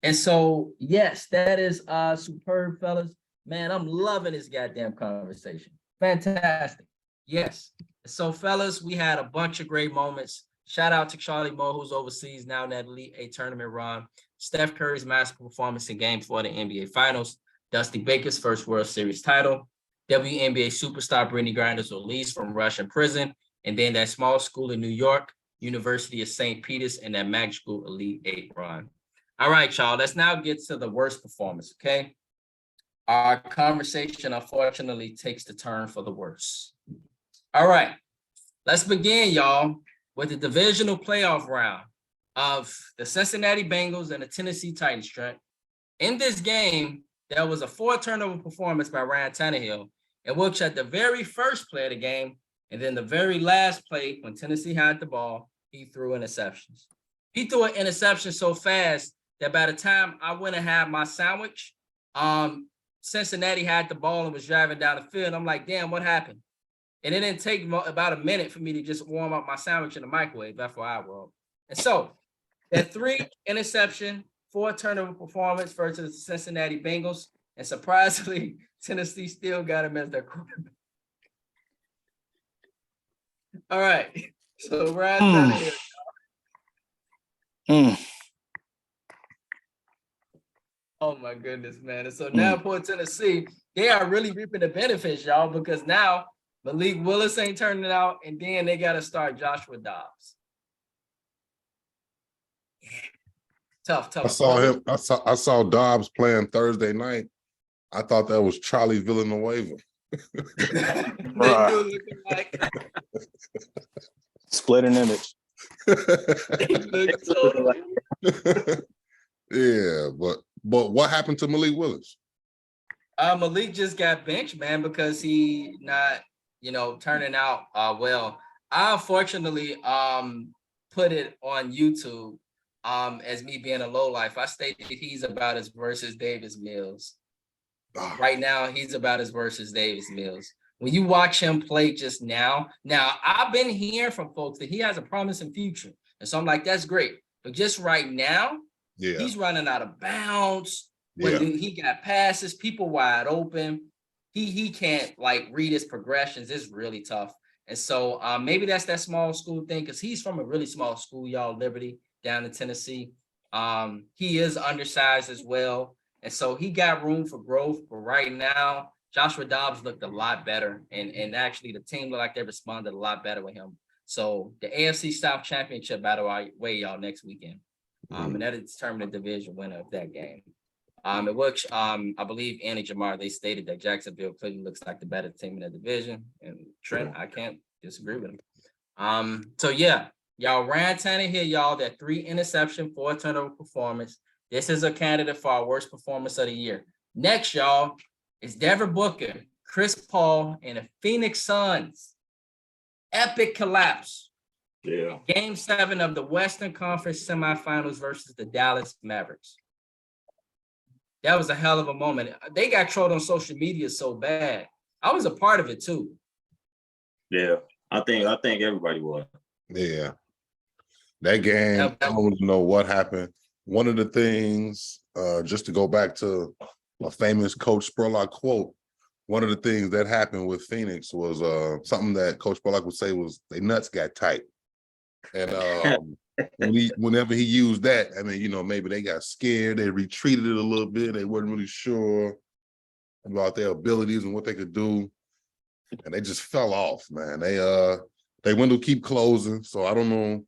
And so, yes, that is superb, fellas. Man, I'm loving this goddamn conversation. Fantastic. Yes. So, fellas, we had a bunch of great moments. Shout out to Charlie Moore, who's overseas now in that Elite Eight tournament run. Steph Curry's masterful performance in Game 4 of the NBA Finals. Dusty Baker's first World Series title. WNBA superstar Brittany Griner's release from Russian prison. And then that small school in New York, University of St. Peter's, and that magical Elite Eight run. All right, y'all, let's now get to the worst performance, okay? Our conversation, unfortunately, takes the turn for the worst. All right, let's begin, y'all, with the divisional playoff round of the Cincinnati Bengals and the Tennessee Titans, Trent. In this game, there was a 4-turnover performance by Ryan Tannehill, in which at the very first play of the game, and then the very last play when Tennessee had the ball, he threw interceptions. He threw an interception so fast that by the time I went and had my sandwich, Cincinnati had the ball and was driving down the field. I'm like, damn, what happened? And it didn't take about a minute for me to just warm up my sandwich in the microwave, FYI, world. And so that 3-interception, 4-turnover performance versus the Cincinnati Bengals, and surprisingly, Tennessee still got him as their quarterback. All right. So Ryan Tannehill. Oh my goodness, man. And so now poor Tennessee, they are really reaping the benefits, y'all, because now Malik Willis ain't turning it out, and then they got to start Joshua Dobbs. Yeah. Tough. I saw him. I saw Dobbs playing Thursday night. I thought that was Charlie Villanueva. Split an image. Yeah, but what happened to Malik Willis? Malik just got benched, man, because he not, turning out well. I unfortunately put it on YouTube as me being a lowlife. I stated he's about as worse as Davis Mills. Right now, he's about as worse as Davis Mills. When you watch him play just now, I've been hearing from folks that he has a promising future. And so I'm like, that's great. But just right now, he's running out of bounds. When he got passes, people wide open. He can't read his progressions. It's really tough. And so maybe that's that small school thing, because he's from a really small school, y'all, Liberty, down in Tennessee. He is undersized as well. And so he got room for growth. But right now, Joshua Dobbs looked a lot better. And actually, the team looked like they responded a lot better with him. So the AFC South Championship battle way, y'all, next weekend. And that is determined the division winner of that game. In which I believe Annie Jamar, they stated that Jacksonville clearly looks like the better team in the division. And Trent, I can't disagree with him. So yeah, Y'all ran Tannehill, y'all, that 3 interception, 4 turnover performance. This is a candidate for our worst performance of the year. Next, y'all, is Devin Booker, Chris Paul, and the Phoenix Suns. Epic collapse. Yeah. Game 7 of the Western Conference semifinals versus the Dallas Mavericks. That was a hell of a moment. They got trolled on social media so bad. I was a part of it too. Yeah. I think everybody was. Yeah. That game, I don't know what happened. One of the things, just to go back to a famous Coach Spurlock quote, one of the things that happened with Phoenix was something that Coach Spurlock would say was they nuts got tight. And whenever he used that, I mean, you know, maybe they got scared, they retreated it a little bit, they weren't really sure about their abilities and what they could do, and they just fell off, man. They window keep closing, so I don't know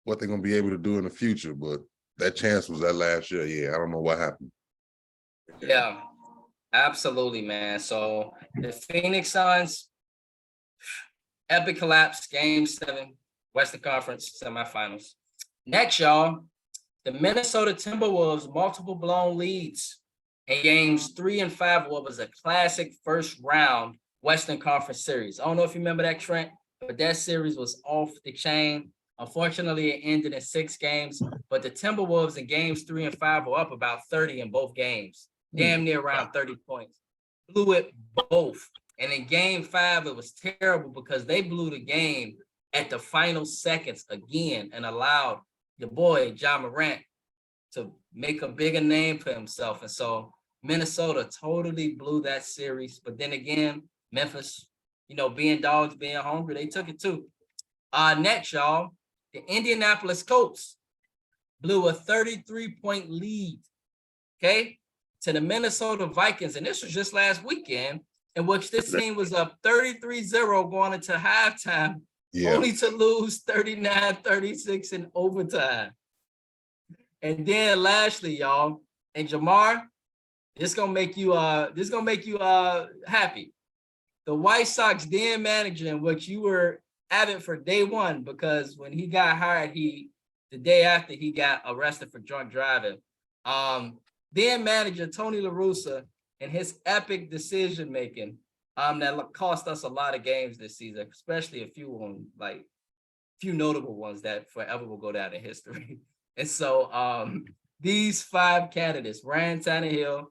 what they're gonna be able to do in the future, but that chance was that last year. Yeah, I don't know what happened. Yeah, absolutely, man. So the Phoenix Suns, epic collapse, game 7, Western Conference semifinals. Next, y'all, the Minnesota Timberwolves, multiple blown leads in games 3 and 5, what was a classic first round Western Conference series. I don't know if you remember that, Trent, but that series was off the chain. Unfortunately, it ended in 6 games, but the Timberwolves in games 3 and 5 were up about 30 in both games, damn near around 30 points. Blew it both. And in game 5, it was terrible because they blew the game at the final seconds again and allowed the boy, Ja Morant, to make a bigger name for himself. And so Minnesota totally blew that series. But then again, Memphis, you know, being dogs, being hungry, they took it too. Next, y'all, the Indianapolis Colts blew a 33-point lead, okay, to the Minnesota Vikings. And this was just last weekend, in which this team was up 33-0 going into halftime, only to lose 39-36 in overtime. And then lastly, y'all, and Jamar, this gonna make you happy. The White Sox then manager, in which you were avid for day one, because when he got hired, the day after he got arrested for drunk driving. Then manager Tony La Russa and his epic decision making that cost us a lot of games this season, especially a few notable ones that forever will go down in history. And so these 5 candidates, Ryan Tannehill,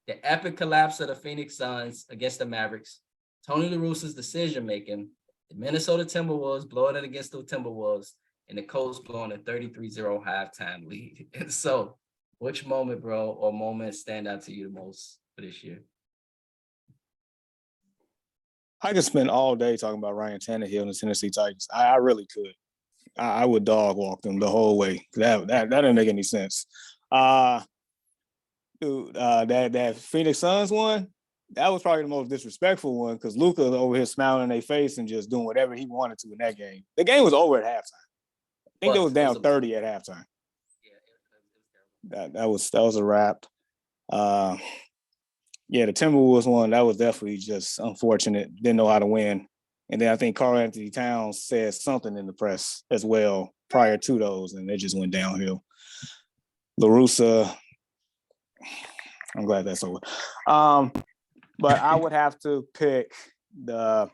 the epic collapse of the Phoenix Suns against the Mavericks, Tony La Russa's decision making, the Minnesota Timberwolves blowing it against the Timberwolves, and the Colts blowing a 33-0 halftime lead. And so which moment, bro, or moments stand out to you the most for this year? I could spend all day talking about Ryan Tannehill and the Tennessee Titans. I really could. I would dog walk them the whole way. That didn't make any sense. That Phoenix Suns one, that was probably the most disrespectful one because Luka over here smiling in their face and just doing whatever he wanted to in that game. The game was over at halftime. I think they was down 30 at halftime. That was a wrap. The Timberwolves one, that was definitely just unfortunate. Didn't know how to win. And then I think Karl-Anthony Towns said something in the press as well prior to those, and it just went downhill. La Russa, I'm glad that's over. But I would have to pick the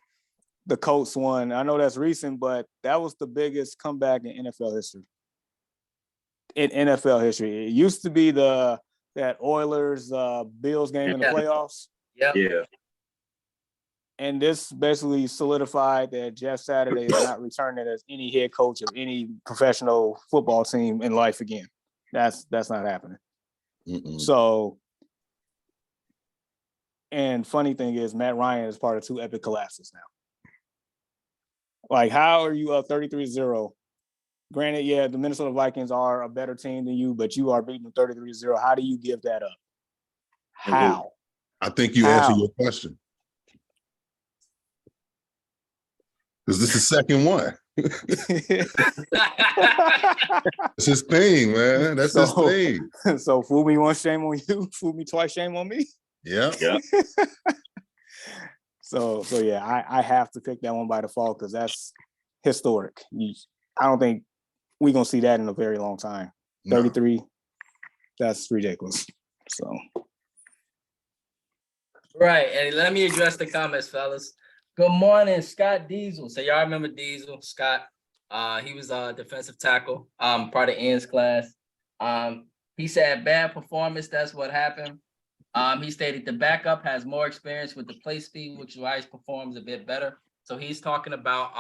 Colts one. I know that's recent, but that was the biggest comeback in NFL history. It used to be that Oilers Bills game in the playoffs. Yeah. And this basically solidified that Jeff Saturday is not returning as any head coach of any professional football team in life again. That's not happening. Mm-mm. So, and funny thing is, Matt Ryan is part of 2 epic collapses now. Like, how are you up 33-0? Granted, the Minnesota Vikings are a better team than you, but you are beating them 33-0. How do you give that up? How? I think you answered your question. Because this is the second one. That's his thing, man. That's his thing. So fool me once, shame on you. Fool me twice, shame on me. Yeah. So I have to pick that one by default because that's historic. I don't think we're gonna see that in a very long time. No. 33, that's ridiculous. So Right, and let me address the comments, fellas. Good morning, Scott Diesel. So y'all remember Diesel, Scott? He was a defensive tackle, part of Ian's class. He said bad performance, that's what happened. He stated the backup has more experience with the play speed, which is why he performs a bit better. So he's talking about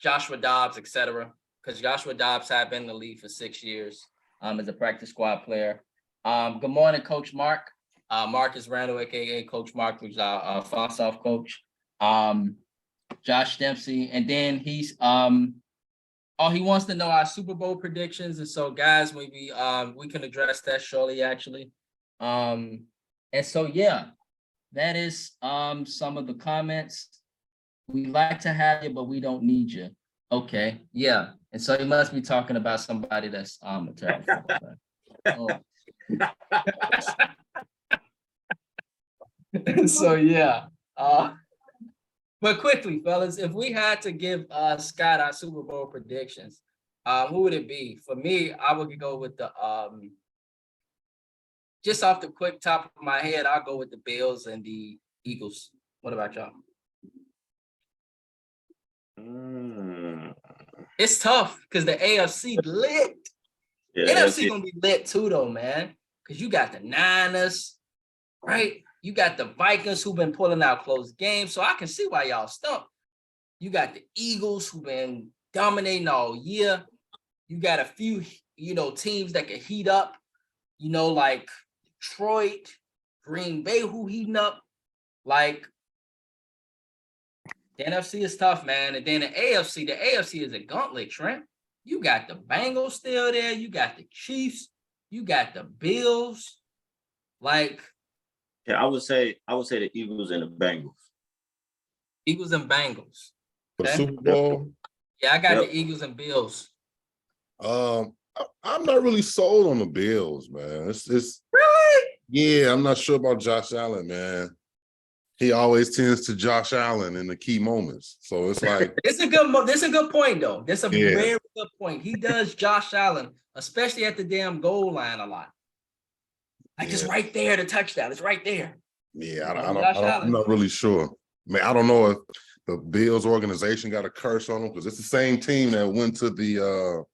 Joshua Dobbs, etc. Because Joshua Dobbs had been in the league for 6 years as a practice squad player. Good morning, Coach Mark. Marcus Randall, aka Coach Mark, who's our Foss-off coach. Josh Dempsey, and then he's he wants to know our Super Bowl predictions. And so, guys, maybe we can address that shortly, actually. And so, yeah, that is some of the comments. We like to have you, but we don't need you. Okay, yeah. And so he must be talking about somebody that's a terrible football player. So yeah. But quickly, fellas, if we had to give Scott our Super Bowl predictions, who would it be? For me, I would go with the just off the quick top of my head, I'll go with the Bills and the Eagles. What about y'all? It's tough because the AFC lit. Yeah, NFC gonna be lit too, though, man. Because you got the Niners, right? You got the Vikings who've been pulling out close games, so I can see why y'all stumped. You got the Eagles who've been dominating all year. You got a few, teams that can heat up, like Detroit, Green Bay who heating up. Like, the NFC is tough, man. And then the AFC is a gauntlet, Trent. You got the Bengals still there. You got the Chiefs. You got the Bills. Like, I would say the Eagles and the Bengals. Eagles and Bengals. For the Okay. Super Bowl. Yeah, I got the Eagles and Bills. I'm not really sold on the Bills, man. It's Really? yeah, I'm not sure about Josh Allen, man. He always tends to Josh Allen in the key moments. So it's like This is a good point, though. That's a very good point. He does Josh Allen, especially at the damn goal line a lot. Like it's right there, the touchdown. It's right there. Yeah, I'm not really sure. Man, I don't know if the Bills organization got a curse on them because it's the same team that went to the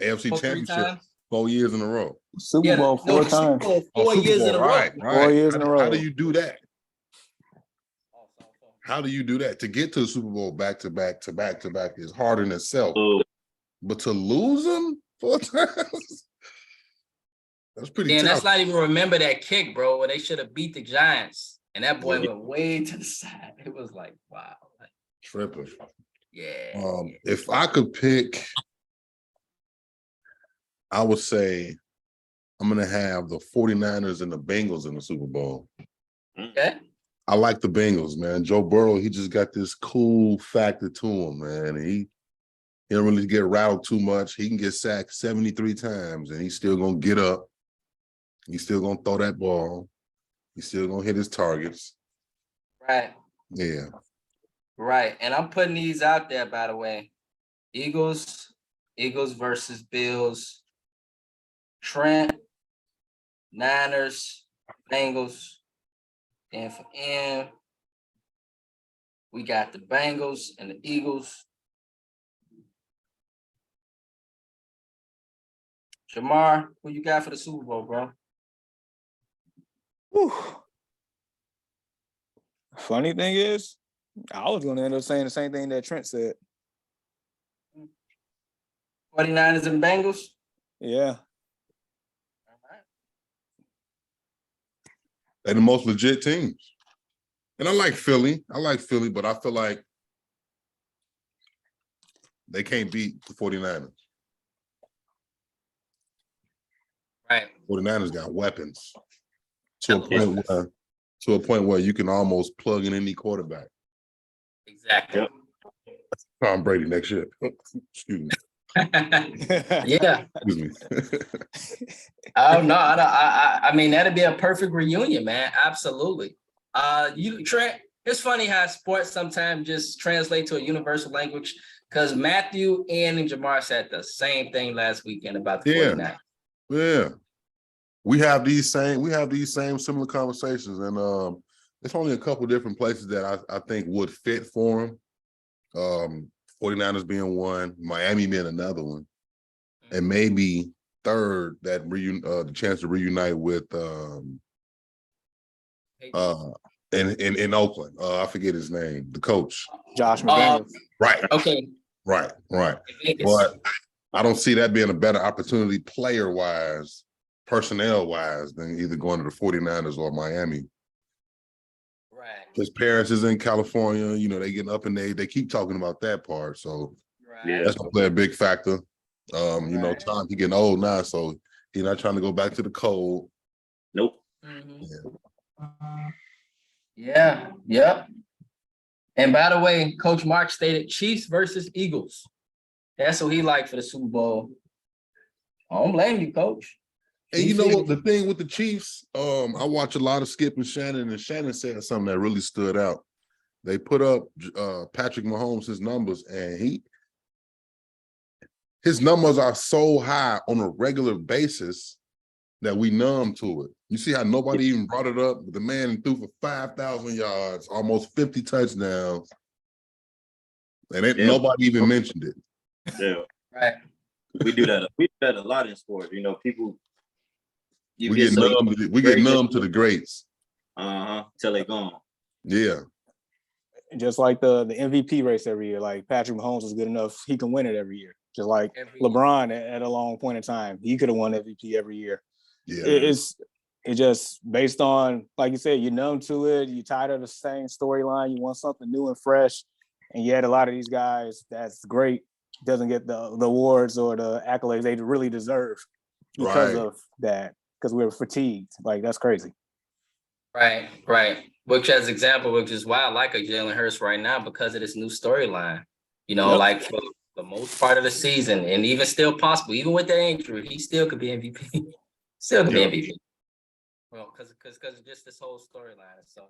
AFC Championship 4 years in a row. Super Bowl four times. 4 years in a row. Right. 4 years in a row. How do you do that? How do you do that? To get to the Super Bowl back to back is hard in itself. But to lose them 4 times, that's pretty tough. Let's not even remember that kick, bro, where they should have beat the Giants. And that boy went way to the side. It was like, wow. Tripping. Yeah. If I could pick, I would say I'm going to have the 49ers and the Bengals in the Super Bowl. Okay. I like the Bengals, man. Joe Burrow, he just got this cool factor to him, man. And he don't really get rattled too much. He can get sacked 73 times, and he's still going to get up. He's still going to throw that ball. He's still going to hit his targets. Right. Yeah. Right. And I'm putting these out there, by the way. Eagles versus Bills. Trent, Niners, Bengals. And for N, we got the Bengals and the Eagles. Jamar, who you got for the Super Bowl, bro? Whew. Funny thing is, I was going to end up saying the same thing that Trent said. 49ers and Bengals? Yeah. They're the most legit teams. And I like Philly, but I feel like they can't beat the 49ers. Right. 49ers got weapons to a point where you can almost plug in any quarterback. Exactly. Yep. Tom Brady next year. Excuse me. Yeah. Excuse me. Oh no, I mean that'd be a perfect reunion, man. Absolutely. Trent, it's funny how sports sometimes just translate to a universal language. Because Matthew, Ian, and Jamar said the same thing last weekend about the 49ers. Yeah. We have these same similar conversations, and it's only a couple different places that I think would fit for them. 49ers being one, Miami being another one, and maybe third that the chance to reunite with in Oakland. I forget his name, the coach. Josh McDaniels. Right. Okay. Right. But I don't see that being a better opportunity player-wise, personnel-wise, than either going to the 49ers or Miami. Right. His parents is in California, they getting up and they keep talking about that part. So that's gonna play a big factor. Tom, he getting old now, so he's not trying to go back to the cold. Nope. Yeah. Yep. And by the way, Coach Mark stated Chiefs versus Eagles. That's what he liked for the Super Bowl. I don't blame you, Coach. And you know what? The thing with the Chiefs, I watch a lot of Skip and Shannon said something that really stood out. They put up Patrick Mahomes' his numbers, and his numbers are so high on a regular basis that we numb to it. You see how nobody even brought it up? The man threw for 5,000 yards, almost 50 touchdowns, and nobody even mentioned it. Yeah. Right. We do that. We do that a lot in sports. People. We get numb to the greats. Till they gone. Yeah. Just like the MVP race every year. Like Patrick Mahomes is good enough, he can win it every year. Just like LeBron at a long point in time, he could have won MVP every year. Yeah. It's just based on, like you said, you're numb to it. You're tired of the same storyline. You want something new and fresh. And yet a lot of these guys, that's great, doesn't get the awards or the accolades they really deserve because of that. Because we're fatigued. Like, that's crazy. Right. Which is why I like a Jalen Hurts right now, because of this new storyline. Like for the most part of the season, and even still possible, even with the injury, he still could be MVP. Still could be MVP. Well, because of just this whole storyline. So,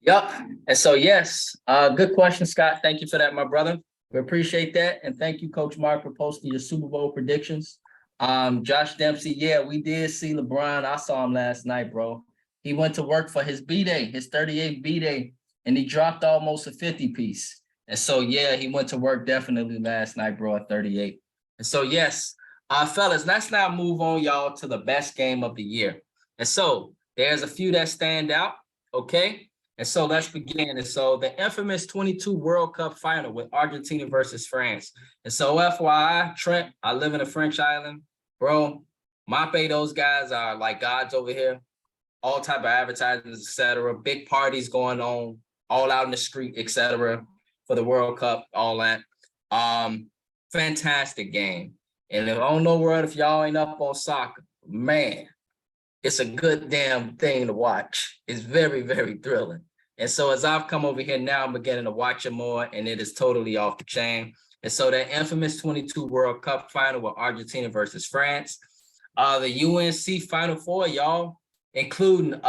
yep. And so, yes, good question, Scott. Thank you for that, my brother. We appreciate that, and thank you, Coach Mark, for posting your Super Bowl predictions. Josh Dempsey, we did see LeBron. I saw him last night, bro. He went to work for his B-Day, his 38th B-Day, and he dropped almost a 50 piece. And so, he went to work definitely last night, bro, at 38. And so, yes, fellas, let's now move on, y'all, to the best game of the year. And so there's a few that stand out, okay? And so let's begin. And so the infamous 22 World Cup final with Argentina versus France. And so FYI, Trent, I live in a French island. Bro, Mape, those guys are like gods over here. All type of advertising, etc. Big parties going on, all out in the street, etc. for the World Cup, all that. Fantastic game. And if I don't know if y'all ain't up on soccer, man, it's a good damn thing to watch. It's very, very thrilling. And so as I've come over here now, I'm beginning to watch it more, and it is totally off the chain. And so that infamous 22 World Cup final with Argentina versus France, the UNC Final Four, y'all, including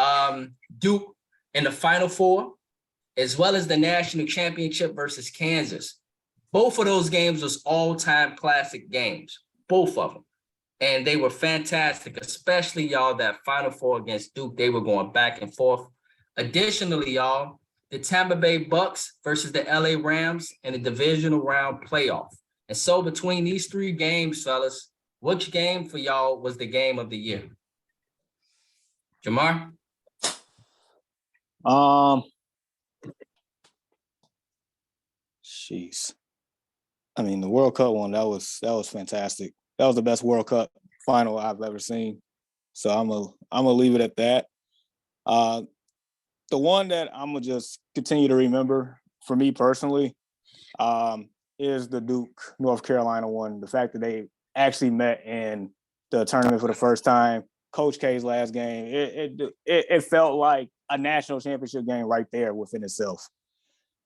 Duke in the Final Four, as well as the national championship versus Kansas. Both of those games was all-time classic games, both of them. And they were fantastic, especially, y'all, that Final Four against Duke. They were going back and forth. Additionally, y'all, the Tampa Bay Bucks versus the LA Rams in the divisional round playoff. And so between these three games, fellas, which game for y'all was the game of the year? Jamar? Jeez. I mean, the World Cup one, that was fantastic. That was the best World Cup final I've ever seen. So I'm gonna leave it at that. The one that I'm gonna just continue to remember for me personally is the Duke North Carolina one. The fact that they actually met in the tournament for the first time. Coach K's last game, it felt like a national championship game right there within itself.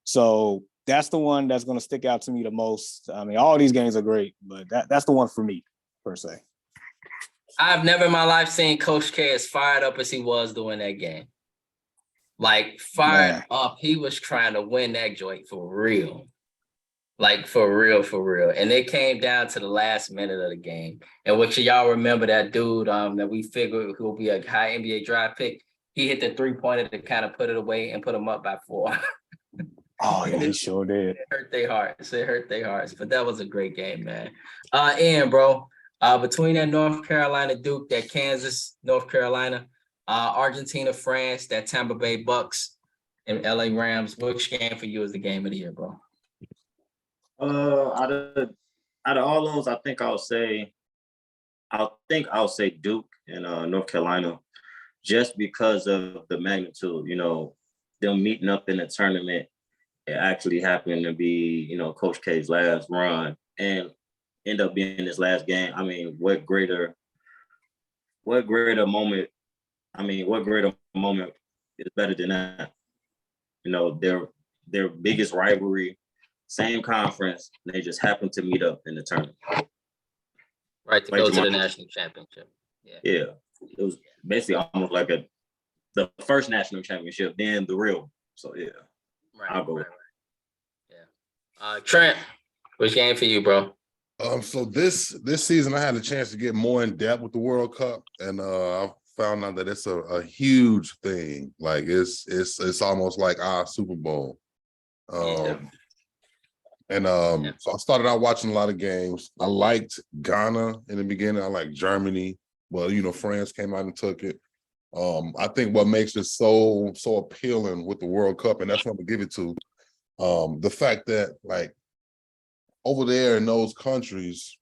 So that's the one that's going to stick out to me the most. I mean, all these games are great, but that's the one for me, per se. I've never in my life seen Coach K as fired up as he was during that game. like fired Man. up. He was trying to win that joint for real. Like for real, for real. And it came down to the last minute of the game. And what y'all remember that dude that we figured who will be a high NBA draft pick, he hit the 3-pointer to kind of put it away and put him up by 4. Oh, yeah, he sure did. It hurt their hearts. It hurt their hearts. But that was a great game, man. And bro, between that North Carolina Duke, that Kansas, North Carolina, Argentina, France, that Tampa Bay Bucks, and LA Rams, which game for you is the game of the year, bro? Out of all those, I think I'll say Duke and North Carolina, just because of the magnitude. You know, them meeting up in the tournament. It actually happened to be, you know, Coach K's last run and end up being his last game. I mean, what greater moment? What greater moment is better than that? You know, their biggest rivalry, same conference, they just happen to meet up in the tournament. Right, to Like go to the Jamal- national championship. Yeah. Yeah, it was basically almost like the first national championship, then the real. So yeah, Right. I'll go. Right. Yeah. Trent, which game for you, bro? So this season I had a chance to get more in depth with the World Cup, and I found out that it's a huge thing. Like it's almost like our Super Bowl. Yeah. And so I started out watching a lot of games. I liked Ghana in the beginning. I liked Germany. Well, you know, France came out and took it. I think what makes it so appealing with the World Cup, and that's what I'm gonna give it to, the fact that like over there in those countries,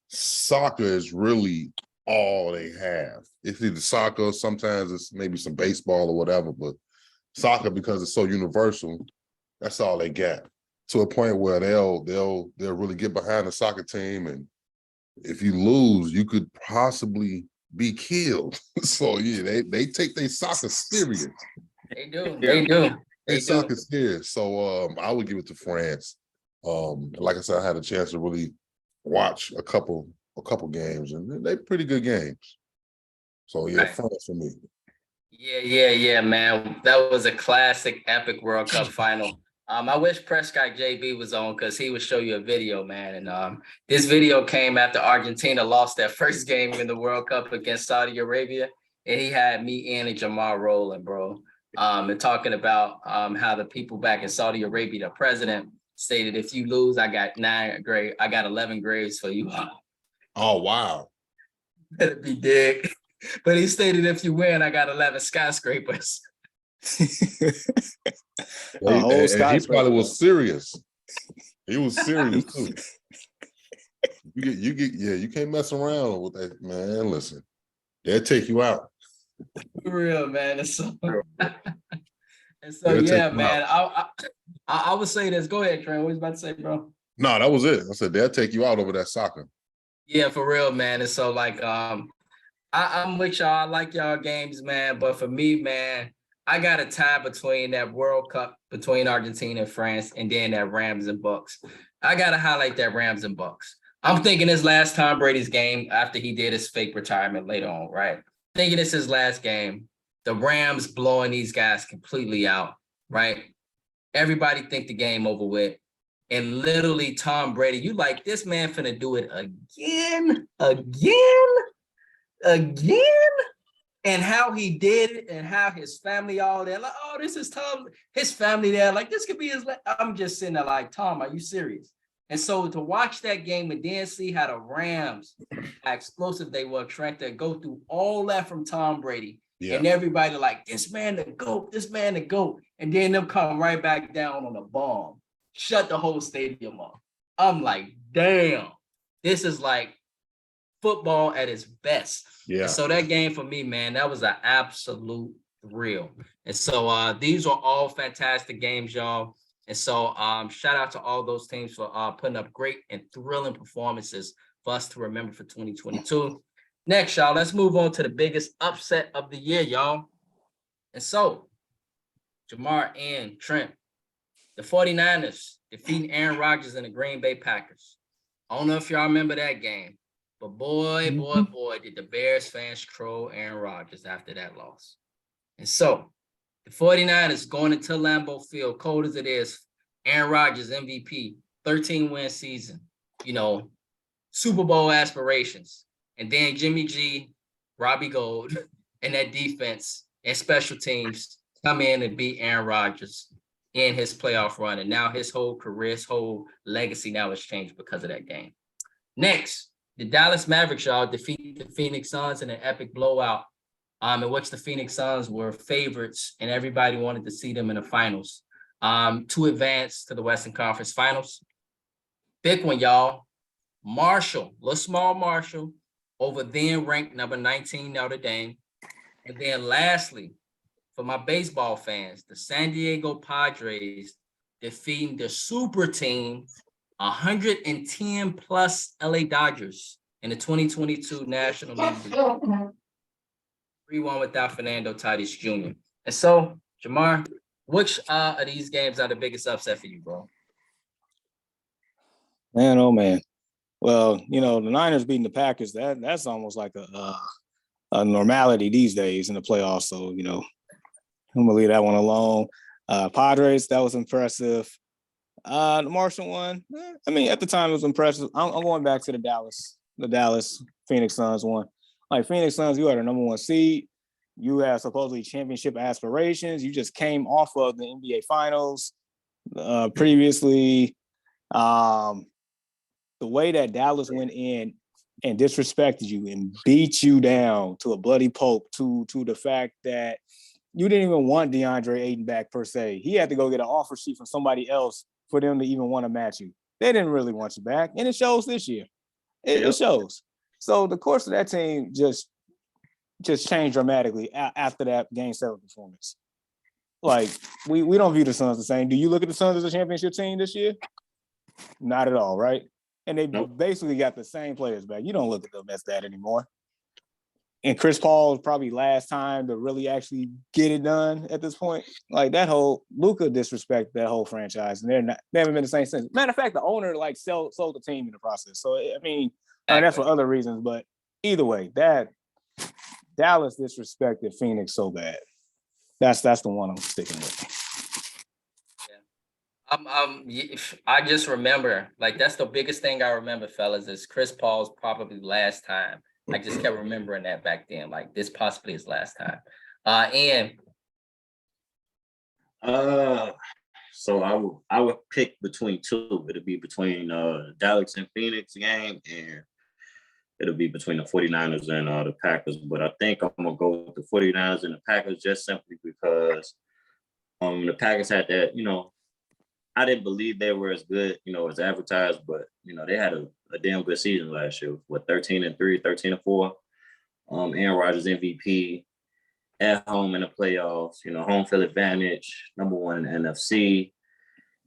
soccer is really all they have. It's either soccer, sometimes it's maybe some baseball or whatever, but soccer, because it's so universal, that's all they got. To a point where they'll really get behind the soccer team, and if you lose, you could possibly be killed. So yeah, they take their soccer serious. They do. They do. They soccer serious. So I would give it to France. Like I said, I had a chance to really watch a couple games, and they're pretty good games. So yeah, Right. France for me. Yeah, man. That was a classic, epic World Cup final. I wish Prescott JB was on because he would show you a video, man. And this video came after Argentina lost that first game in the World Cup against Saudi Arabia, and he had me, Ian, and Jamal rolling, bro. And talking about how the people back in Saudi Arabia, the president stated, "If you lose, I got 11 graves for you." Oh wow. Better be dig. But he stated, "If you win, I got 11 skyscrapers." He probably was serious. He was serious too. You can't mess around with that, man. Listen, they'll take you out. For real, man. And so They'll take yeah, you man. I would say this. Go ahead, Trent. What was you about to say, bro? No, that was it. I said they'll take you out over that soccer. Yeah, for real, man. And so like I'm with y'all. I like y'all games, man. But for me, man, I got a tie between that World Cup between Argentina and France, and then that Rams and Bucks. I gotta highlight that Rams and Bucks. I'm thinking this last Tom Brady's game after he did his fake retirement later on, right? Thinking it's his last game. The Rams blowing these guys completely out, right? Everybody think the game over with. And literally Tom Brady, you like, this man finna do it again. And how he did it, and how his family all there, like, oh, this is Tom, his family there, like, this could be his, I'm just sitting there like, Tom, are you serious? And so to watch that game and then see how the Rams, how explosive they were, Trenton, go through all that from Tom Brady, and everybody like, this man the GOAT, and then them come right back down on a bomb, shut the whole stadium up. I'm like, damn, this is like football at its best. Yeah. And so that game for me, man, that was an absolute thrill. And so these are all fantastic games, y'all. And so shout out to all those teams for putting up great and thrilling performances for us to remember for 2022. Next, y'all, let's move on to the biggest upset of the year, y'all. And so, Jamar and Trent, the 49ers defeating Aaron Rodgers and the Green Bay Packers. I don't know if y'all remember that game, but boy, did the Bears fans troll Aaron Rodgers after that loss. And so, The 49ers going into Lambeau Field, cold as it is. Aaron Rodgers, MVP, 13-win season, Super Bowl aspirations. And then Jimmy G, Robbie Gold, and that defense and special teams come in and beat Aaron Rodgers in his playoff run. And now his whole career, his whole legacy now has changed because of that game. Next, the Dallas Mavericks, y'all, defeat the Phoenix Suns in an epic blowout, in which the Phoenix Suns were favorites and everybody wanted to see them in the finals to advance to the Western Conference Finals. Big one, y'all. Marshall, little small Marshall, over then ranked number 19 Notre Dame. And then lastly, for my baseball fans, the San Diego Padres defeating the super team 110 plus LA Dodgers in the 2022 National League. 3-1 without Fernando Tatis Jr. And so, Jamar, which of these games are the biggest upset for you, bro? Man, oh man. Well, the Niners beating the Packers, that's almost like a normality these days in the playoffs. So, I'm gonna leave that one alone. Padres, that was impressive. The Martian one, at the time it was impressive. I'm going back to the Dallas Phoenix Suns one. Like Phoenix Suns, you are the number 1 seed. You have supposedly championship aspirations. You just came off of the NBA Finals previously. The way that Dallas went in and disrespected you and beat you down to a bloody pulp, to the fact that you didn't even want DeAndre Ayton back per se. He had to go get an offer sheet from somebody else for them to even want to match you. They didn't really want you back, and it shows this year. It shows. So the course of that team just changed dramatically after that Game 7 performance. Like, we don't view the Suns the same. Do you look at the Suns as a championship team this year? Not at all, right? And they basically got the same players back. You don't look at them as that anymore. And Chris Paul is probably last time to really actually get it done at this point. Like that whole Luka disrespect that whole franchise, and they haven't been the same since. Matter of fact, the owner sold the team in the process. So that's for other reasons, but either way, that Dallas disrespected Phoenix so bad. That's the one I'm sticking with. I just remember, like, that's the biggest thing I remember, fellas, is Chris Paul's probably last time. I just kept remembering that back then, like this possibly his last time. So I would pick between two. It'll be between Dallas and Phoenix game, and it'll be between the 49ers and the Packers. But I think I'm gonna go with the 49ers and the Packers just simply because the Packers had that, I didn't believe they were as good, as advertised, but they had a damn good season last year. 13-3, 13-4. Aaron Rodgers MVP at home in the playoffs, home field advantage, number 1 in the NFC,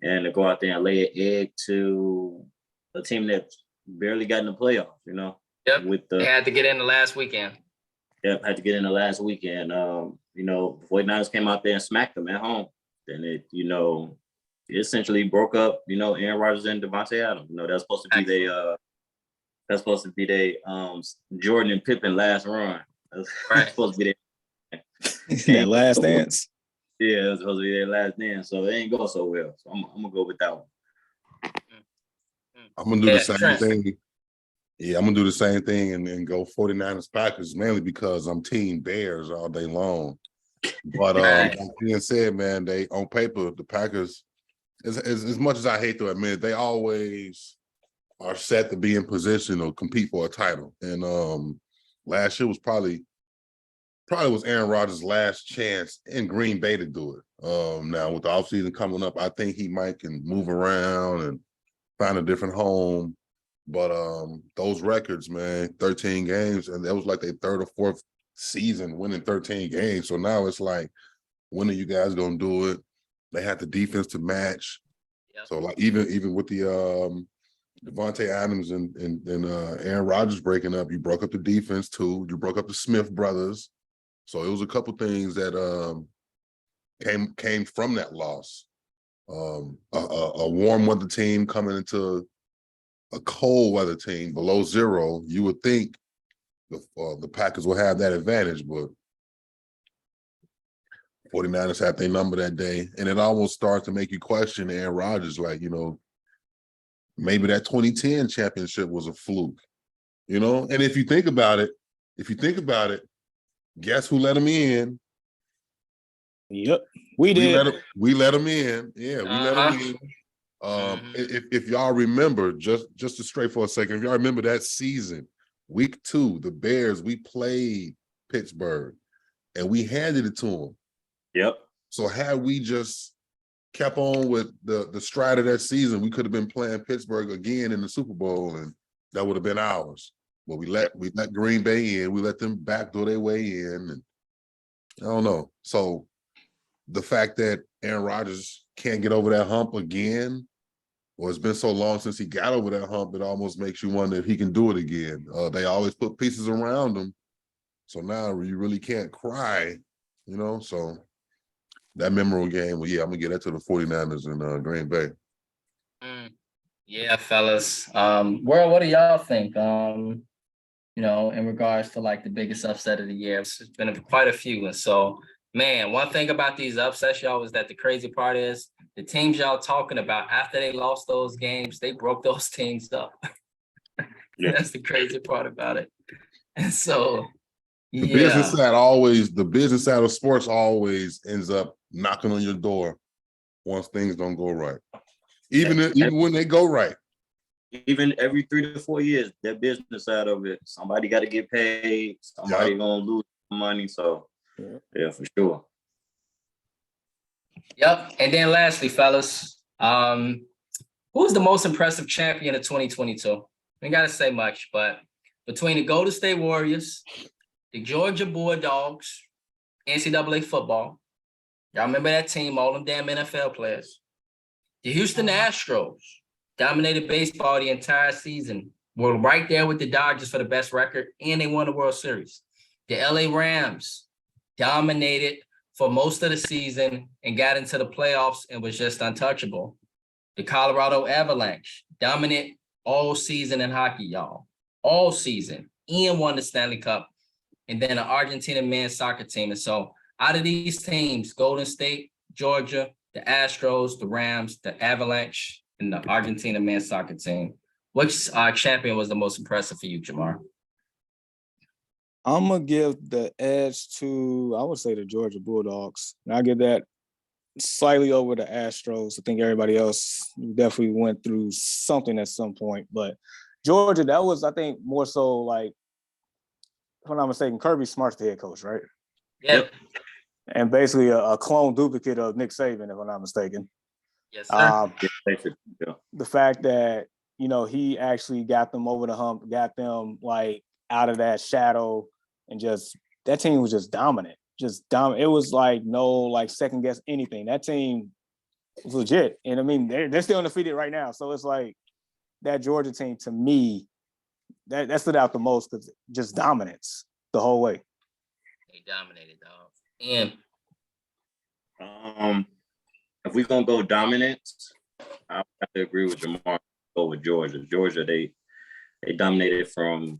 and to go out there and lay an egg to a team that barely got in the playoffs, Yep. They had to get in the last weekend. Yep, had to get in the last weekend. The 49ers came out there and smacked them at home. Then it essentially broke up, Aaron Rodgers and Devontae Adams. That's supposed to be their Jordan and Pippen last run. Right. Supposed to be their last dance. Yeah, it was supposed to be their last dance. So it ain't go so well. So I'm gonna go with that one. I'm gonna do the same thing. Yeah, I'm gonna do the same thing and go 49ers Packers, mainly because I'm team Bears all day long. But like being said, man, they on paper, the Packers, as much as I hate to admit it, they always are set to be in position or compete for a title. And last year was probably was Aaron Rodgers' last chance in Green Bay to do it. Now with the offseason coming up, I think he can move around and find a different home. But those records, man, 13 games, and that was like their 3rd or 4th season winning 13 games. So now it's like, when are you guys gonna do it? They had the defense to match. Yep. So like even with the Devontae Adams and Aaron Rodgers breaking up, you broke up the defense too. You broke up the Smith brothers. So it was a couple things that came from that loss. A warm weather team coming into a cold weather team below 0. You would think the Packers will have that advantage, but 49ers had their number that day. And it almost starts to make you question Aaron Rodgers, like, maybe that 2010 championship was a fluke, And if you think about it, guess who let him in? Yep, we did. We let him in. Yeah, we let him in. If y'all remember, just to stray for a second, if y'all remember that season, week 2, the Bears, we played Pittsburgh and we handed it to them. Yep. So had we just kept on with the stride of that season, we could have been playing Pittsburgh again in the Super Bowl, and that would have been ours. But we let Green Bay in. We let them backdoor their way in, and I don't know. So the fact that Aaron Rodgers can't get over that hump again, or it's been so long since he got over that hump, it almost makes you wonder if he can do it again. They always put pieces around him, so now you really can't cry, So that memorable game, well, yeah, I'm gonna get that to the 49ers in Green Bay. Yeah, fellas. What do y'all think? In regards to like the biggest upset of the year, it's been quite a few. And so, man, one thing about these upsets, y'all, is that the crazy part is the teams y'all talking about after they lost those games, they broke those teams up. Yeah. That's the crazy part about it. And so, the business side of sports always ends up knocking on your door once things don't go right. Even when they go right. Even every 3 to 4 years, that business side of it, somebody got to get paid. Somebody gonna lose money. So, yeah, for sure. Yep. And then lastly, fellas, who's the most impressive champion of 2022? We ain't got to say much, but between the Golden State Warriors, the Georgia Bulldogs, NCAA football, y'all remember that team, all them damn NFL players. The Houston Astros dominated baseball the entire season, were right there with the Dodgers for the best record, and they won the World Series. The LA Rams dominated for most of the season and got into the playoffs and was just untouchable. The Colorado Avalanche, dominant all season in hockey, y'all. All season. And won the Stanley Cup. And then an Argentina men's soccer team. And so out of these teams, Golden State, Georgia, the Astros, the Rams, the Avalanche, and the Argentina men's soccer team, which champion was the most impressive for you, Jamar? I'm going to give the edge to, I would say, the Georgia Bulldogs. And I give that slightly over the Astros. I think everybody else definitely went through something at some point. But Georgia, that was, I think, more so like, if I'm not mistaken, Kirby Smart's the head coach, right? Yep. And basically a clone duplicate of Nick Saban, if I'm not mistaken. Yes, sir. The fact that, he actually got them over the hump, got them like out of that shadow, and just that team was just dominant. It was like no like second guess anything. That team was legit. And I mean, they're still undefeated right now. So it's like that Georgia team, to me, that stood out the most because just dominance the whole way. They dominated, dog. And if we're gonna go dominance, I have to agree with Jamar. Go with Georgia. Georgia, they dominated from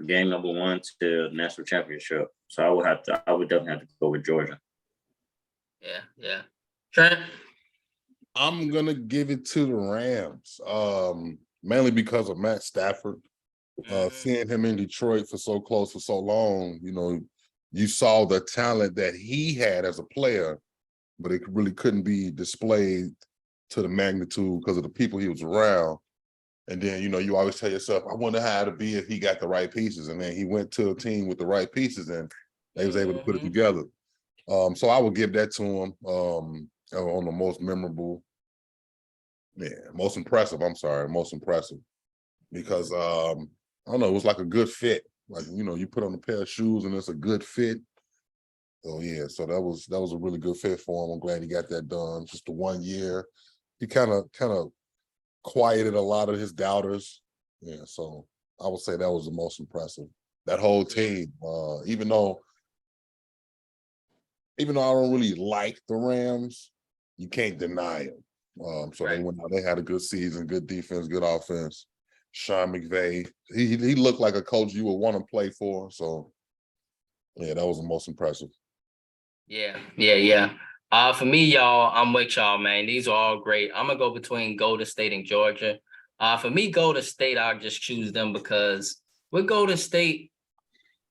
game number 1 to national championship. So I would definitely have to go with Georgia. Yeah. Trent? I'm gonna give it to the Rams, mainly because of Matt Stafford. Seeing him in Detroit for so close for so long, you saw the talent that he had as a player, but it really couldn't be displayed to the magnitude because of the people he was around. And then, you always tell yourself, I wonder how it'd be if he got the right pieces. And then he went to a team with the right pieces and they was able to put it together. So I would give that to him on the most memorable. Yeah, most impressive. Because I don't know, it was like a good fit. Like, you put on a pair of shoes and it's a good fit. Oh yeah, so that was a really good fit for him. I'm glad he got that done. Just the 1 year. He kind of quieted a lot of his doubters. Yeah, so I would say that was the most impressive. That whole team, even though I don't really like the Rams, you can't deny them. So They went out, they had a good season, good defense, good offense. Sean McVay, he looked like a coach you would want to play for. So yeah, that was the most impressive. Yeah. For me, y'all, I'm with y'all, man. These are all great. I'm gonna go between Golden State and Georgia. For me, Golden State, I'll just choose them because with Golden State,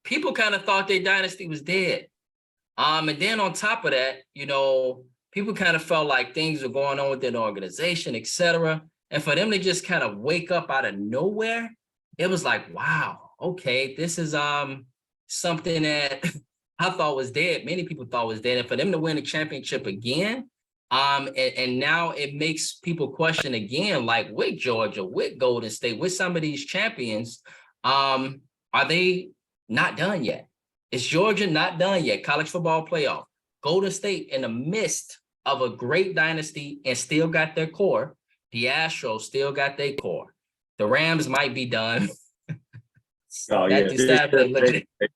people kind of thought their dynasty was dead. And then on top of that, people kind of felt like things were going on within the organization, etc. And for them to just kind of wake up out of nowhere, it was like, wow, okay, this is something that I thought was dead. Many people thought was dead. And for them to win the championship again, and now it makes people question again, like with Georgia, with Golden State, with some of these champions, are they not done yet? Is Georgia not done yet? College football playoff. Golden State in the midst of a great dynasty and still got their core. The Astros still got their core. The Rams might be done. Matthew Stafford ain't looking at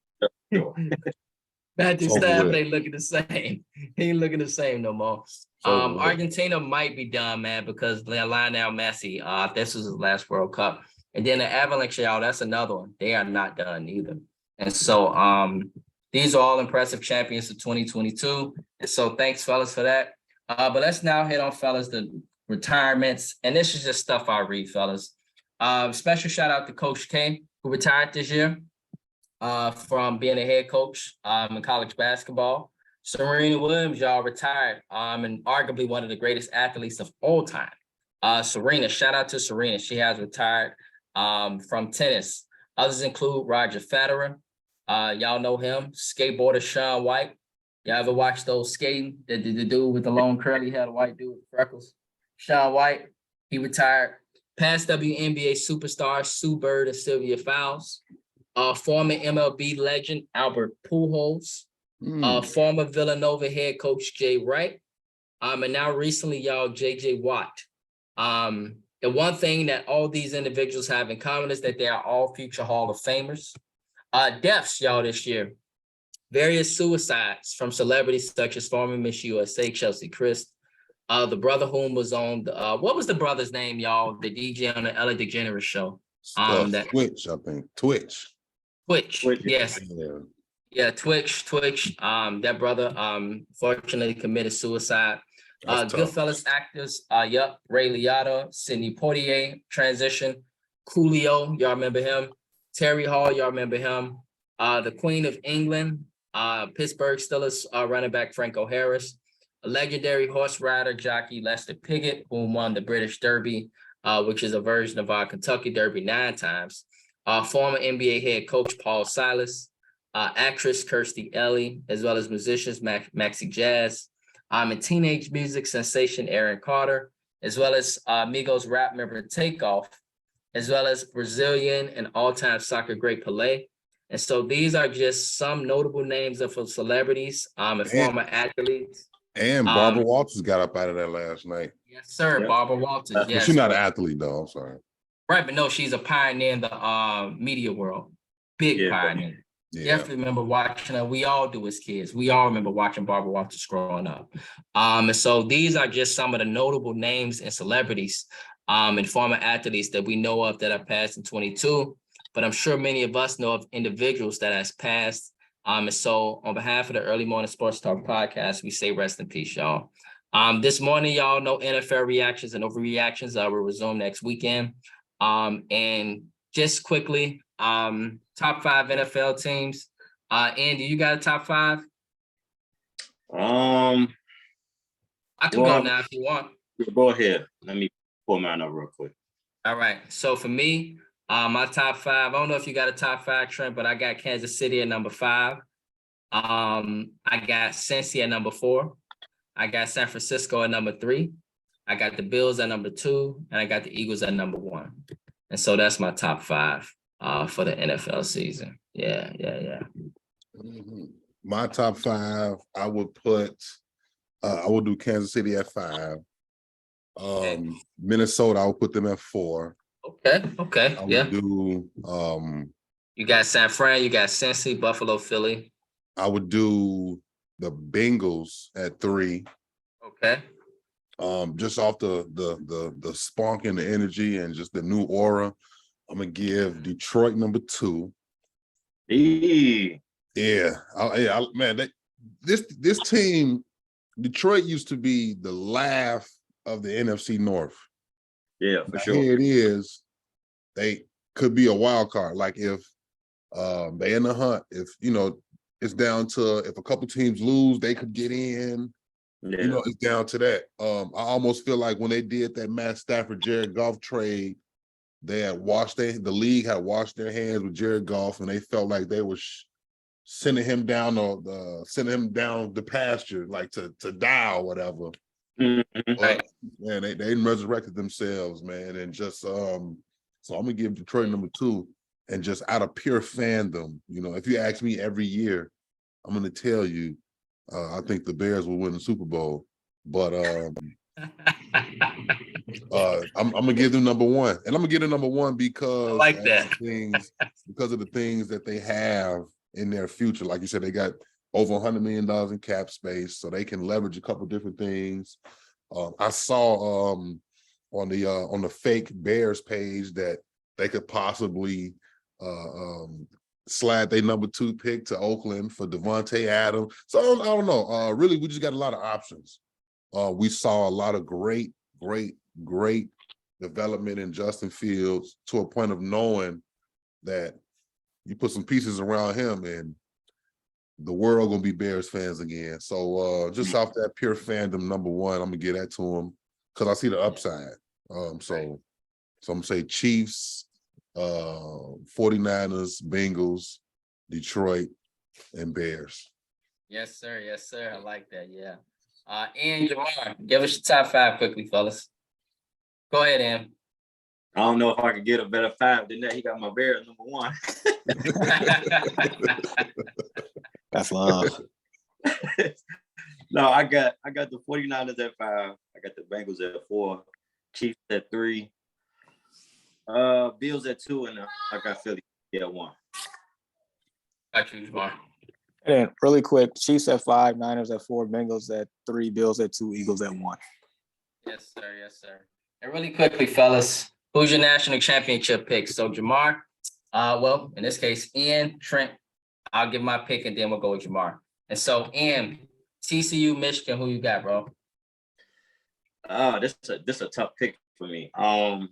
Matthew Stafford ain't looking the same. He ain't looking the same no more. Argentina might be done, man, because Lionel Messi, this was his last World Cup. And then the Avalanche, y'all, that's another one. They are not done either. And so these are all impressive champions of 2022. And so thanks, fellas, for that. But let's now hit on, fellas, the retirements. And this is just stuff I read, fellas. Special shout out to Coach K, who retired this year from being a head coach in college basketball. Serena Williams, y'all, retired and arguably one of the greatest athletes of all time. Serena, shout out to Serena. She has retired from tennis. Others include Roger Federer. Y'all know him. Skateboarder Shaun White. Y'all ever watch those skating? The dude with the long curly hair, the white dude with freckles. Shaun White, he retired. Past WNBA superstars Sue Bird and Sylvia Fowles. Former MLB legend Albert Pujols. Former Villanova head coach Jay Wright. And now recently, y'all, JJ Watt. The one thing that all these individuals have in common is that they are all future Hall of Famers. Deaths, y'all, this year. Various suicides from celebrities such as former Miss USA, Chelsea Christ. The brother whom was on the, what was the brother's name, y'all? The DJ on the Ellen DeGeneres show. Twitch, I think. Twitch, yes. Yeah, Twitch. That brother fortunately committed suicide. Goodfellas actors, Ray Liotta, Sidney Poitier, transition. Coolio, y'all remember him. Terry Hall, y'all remember him. The Queen of England, Pittsburgh Steelers running back Franco Harris. A legendary horse rider jockey Lester Piggott, who won the British Derby, which is a version of our Kentucky Derby 9 times. Former NBA head coach Paul Silas. Actress Kirstie Alley, as well as musicians Maxi Jazz. And teenage music sensation Aaron Carter, as well as Migos rap member Takeoff, as well as Brazilian and all-time soccer great Pelé. And so these are just some notable names of celebrities and former athletes. And Barbara Walters got up out of there last night. Yes, sir. Yep. Barbara Walters. Yes. But she's not an athlete, though. I'm sorry. Right, but no, she's a pioneer in the media world. Big pioneer. Yeah. Definitely remember watching her. We all do as kids. We all remember watching Barbara Walters growing up. And so these are just some of the notable names and celebrities and former athletes that we know of that have passed in 22. But I'm sure many of us know of individuals that has passed. And so on behalf of the Early Morning Sports Talk podcast, we say rest in peace, y'all. This morning, y'all, no NFL reactions and overreactions. Will resume next weekend. And just quickly, top 5 NFL teams. Andy, you got a top 5? I can go now if you want. Go ahead. Let me pull mine up real quick. All right. So for me, my top 5, I don't know if you got a top 5, Trent, but I got Kansas City at number 5. I got Cincy at number 4. I got San Francisco at number 3. I got the Bills at number 2, and I got the Eagles at number 1. And so that's my top 5 for the NFL season. Yeah. Mm-hmm. My top 5, I would put, I will do Kansas City at 5. Minnesota, I would put them at 4. Okay. I would do. You got San Fran, you got Cincy, Buffalo, Philly. I would do the Bengals at 3. Okay. Just off the spunk and the energy and just the new aura, I'm gonna give Detroit number 2. Yeah, man, this team, Detroit used to be the laugh of the NFC North. Yeah, for Now, sure. here it is. They could be a wild card. Like if they in the hunt, if it's down to if a couple teams lose, they could get in. Yeah. It's down to that. I almost feel like when they did that Matt Stafford Jared Goff trade, they had the league had washed their hands with Jared Goff, and they felt like they were sending him down the pasture, like to die or whatever. Mhm. Right. Man, they resurrected themselves, man, and just so I'm gonna give Detroit number 2, and just out of pure fandom, if you ask me every year, I'm gonna tell you, I think the Bears will win the Super Bowl, but I'm gonna give them number 1, and I'm gonna give them number 1 because I like of that. the things that they have in their future. Like you said, they got over $100 million in cap space, so they can leverage a couple different things. I saw on the fake Bears page that they could possibly slide their number 2 pick to Oakland for Devontae Adams. So I don't know. Really, we just got a lot of options. We saw a lot of great development in Justin Fields to a point of knowing that you put some pieces around him and the world gonna be Bears fans again. So just off that pure fandom, number 1, I'm gonna give that to him because I see the upside. So I'm gonna say Chiefs, 49ers, Bengals, Detroit, and Bears. Yes, sir. Yes, sir. I like that. Yeah. And Jamar, give us your top 5 quickly, fellas. Go ahead, Em. I don't know if I could get a better 5 than that. He got my Bears number 1. That's love. No, I got the 49ers at 5. I got the Bengals at 4. Chiefs at 3. Bills at 2, and I got Philly at 1. Got you, Jamar. And then really quick, Chiefs at 5, Niners at 4, Bengals at 3, Bills at 2, Eagles at 1. Yes, sir. Yes, sir. And really quickly, fellas, who's your national championship pick? So Jamar, well, in this case, Ian, Trent, I'll give my pick and then we'll go with Jamar. And so, Ian, TCU, Michigan, who you got, bro? This is a tough pick for me. I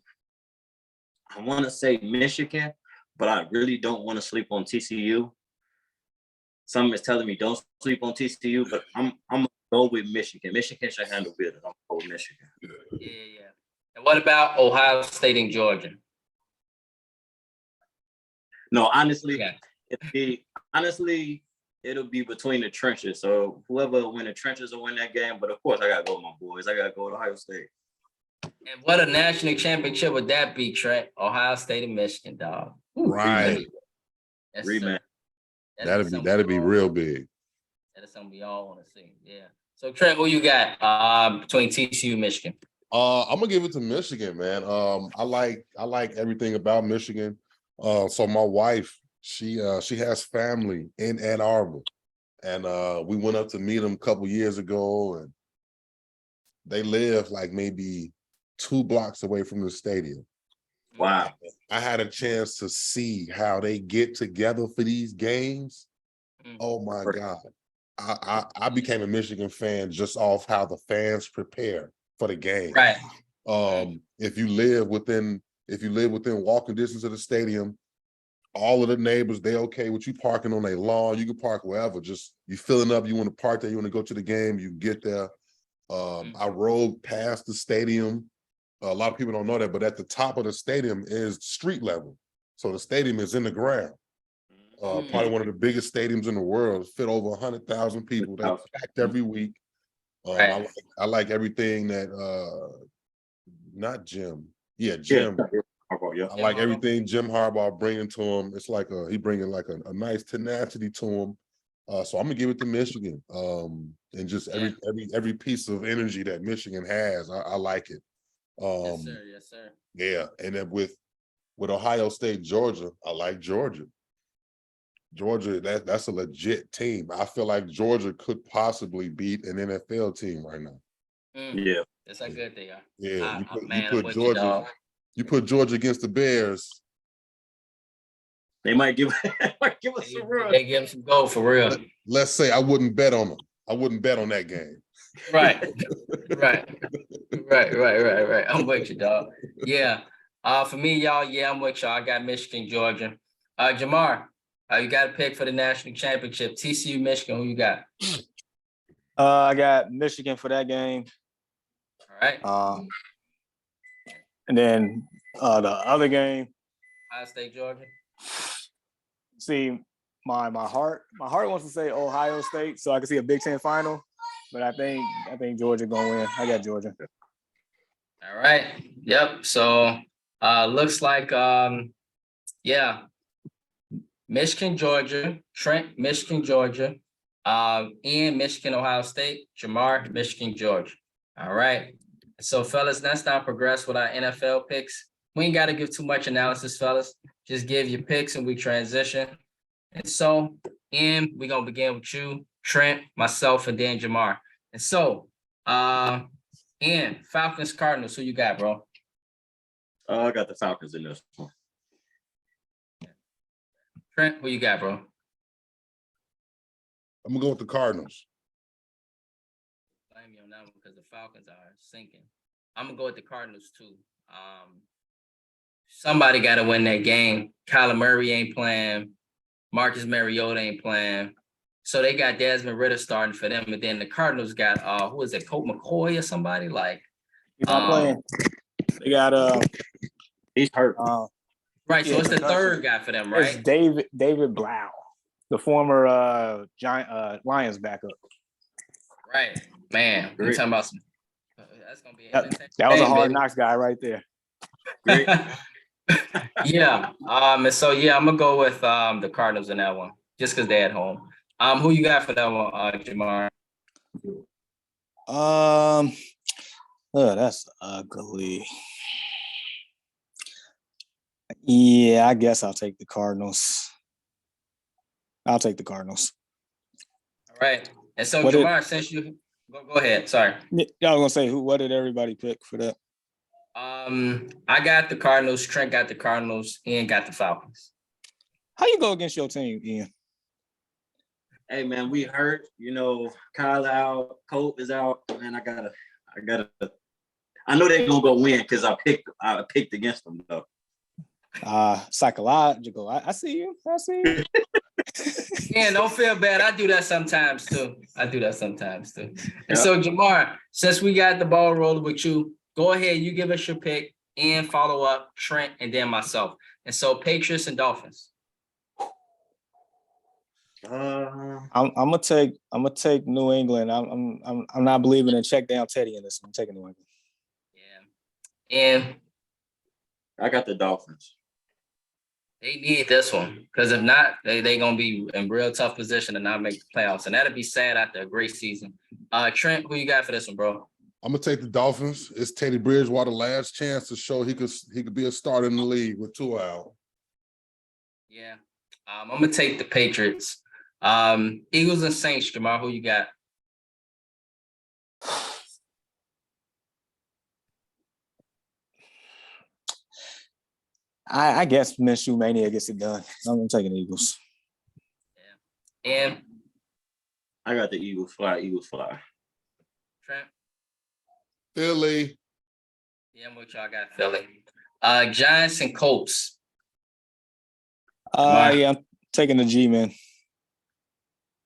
want to say Michigan, but I really don't want to sleep on TCU. Something is telling me don't sleep on TCU, but I'm gonna go with Michigan. Michigan should handle business. I'm gonna go with Michigan. Yeah. And what about Ohio State and Georgia? No, honestly, Yeah. it'll be between the trenches. So whoever win the trenches will win that game. But of course, I gotta go with my boys. I gotta go with Ohio State. And what a national championship would that be, Trent? Ohio State and Michigan, dog. Right. Yes, Rematch. That'd be real big. That is something we all want to see. Yeah. So Trent, who you got between TCU and Michigan? I'm gonna give it to Michigan, man. I like everything about Michigan. So my wife, she has family in Ann Arbor, and we went up to meet them a couple years ago, and they live like maybe 2 blocks away from the stadium. Wow. I had a chance to see how they get together for these games. Oh my God. I became a Michigan fan just off how the fans prepare for the game. Right. If you live within walking distance of the stadium, all of the neighbors, they okay with you parking on a lawn. You can park wherever. Just you filling up, you want to park there, you want to go to the game, you get there. I rode past the stadium. A lot of people don't know that, but at the top of the stadium is street level. So the stadium is in the ground. Probably one of the biggest stadiums in the world. Fit over 100,000 people. That's packed every week. Right. I like everything that not Jim. Yeah, Jim. Yeah. I like everything Jim Harbaugh bringing to him. It's like he bringing like a nice tenacity to him. So I'm gonna give it to Michigan. And just every piece of energy that Michigan has, I like it. Yes, sir. Yes, sir. Yeah, and then with Ohio State, Georgia, I like Georgia. Georgia, that's a legit team. I feel like Georgia could possibly beat an NFL team right now. Yeah. That's how good they are. Yeah, you put Georgia. You put Georgia against the Bears. They might give us a run. They give him some gold for real. Let's say I wouldn't bet on them. I wouldn't bet on that game. Right. Right. I'm with you, dog. Yeah. For me, y'all, yeah, I'm with y'all. I got Michigan, Georgia. Jamar, you got a pick for the national championship. TCU, Michigan, who you got? I got Michigan for that game. All right. And then the other game. Ohio State, Georgia. See, my heart wants to say Ohio State, so I can see a Big Ten final. But I think Georgia gonna win. I got Georgia. All right. Yep. So looks like yeah. Michigan, Georgia, Trent, Michigan, Georgia, Ian, Michigan, Ohio State, Jamar, Michigan, Georgia. All right. So, fellas, let's now progress with our NFL picks. We ain't got to give too much analysis, fellas. Just give your picks and we transition. And so, Ian, we're going to begin with you, Trent, myself, and then Jamar. And so, Ian, Falcons, Cardinals, who you got, bro? I got the Falcons in this one. Trent, who you got, bro? I'm gonna go with the Cardinals. Blame you on that one because the Falcons are sinking. I'm gonna go with the Cardinals too. Somebody got to win that game. Kyler Murray ain't playing. Marcus Mariota ain't playing. So they got Desmond Ridder starting for them, and then the Cardinals got who is it, Colt McCoy or somebody like? He's not playing. They got He's hurt. Right, so yeah, it's the third guy for them, right? It's David Blau, the former Lions backup. Right, man. We're talking about some. That's gonna be that was a hard knocks guy right there. Yeah. And so yeah, I'm gonna go with the Cardinals in that one, just because they're at home. Who you got for that one, Jamar? That's ugly. Yeah, I guess I'll take the Cardinals. All right. And so Jamar, since you go ahead. Sorry. Yeah, I was gonna say what did everybody pick for that? I got the Cardinals, Trent got the Cardinals, Ian got the Falcons. How you go against your team, Ian? Hey man, we hurt. Kyle out, Colt is out, man. I gotta. I know they're gonna go win because I picked against them though. Psychological. I see you. Yeah, don't feel bad. I do that sometimes too. And Yeah. so Jamar, since we got the ball rolling with you, go ahead. You give us your pick and follow up Trent and then myself. And so Patriots and Dolphins. I'm gonna take New England. I'm not believing in check down Teddy in this one. I'm taking New England. Yeah. And I got the Dolphins. they need this one because if not, they gonna be in real tough position to not make the playoffs, and that'd be sad after a great season. Trent, who you got for this one, bro? I'm gonna take the Dolphins. It's Teddy Bridgewater's last chance to show he could be a starter in the league with Tua out. Yeah. I'm gonna take the Patriots. Eagles and Saints, Jamar, who you got? I guess Minshew Mania gets it done. I'm taking the Eagles. Yeah. And I got the Eagles fly. Trent? Philly. Yeah, I'm with y'all. I got Philly. Giants and Colts. Yeah, I'm taking the G, man.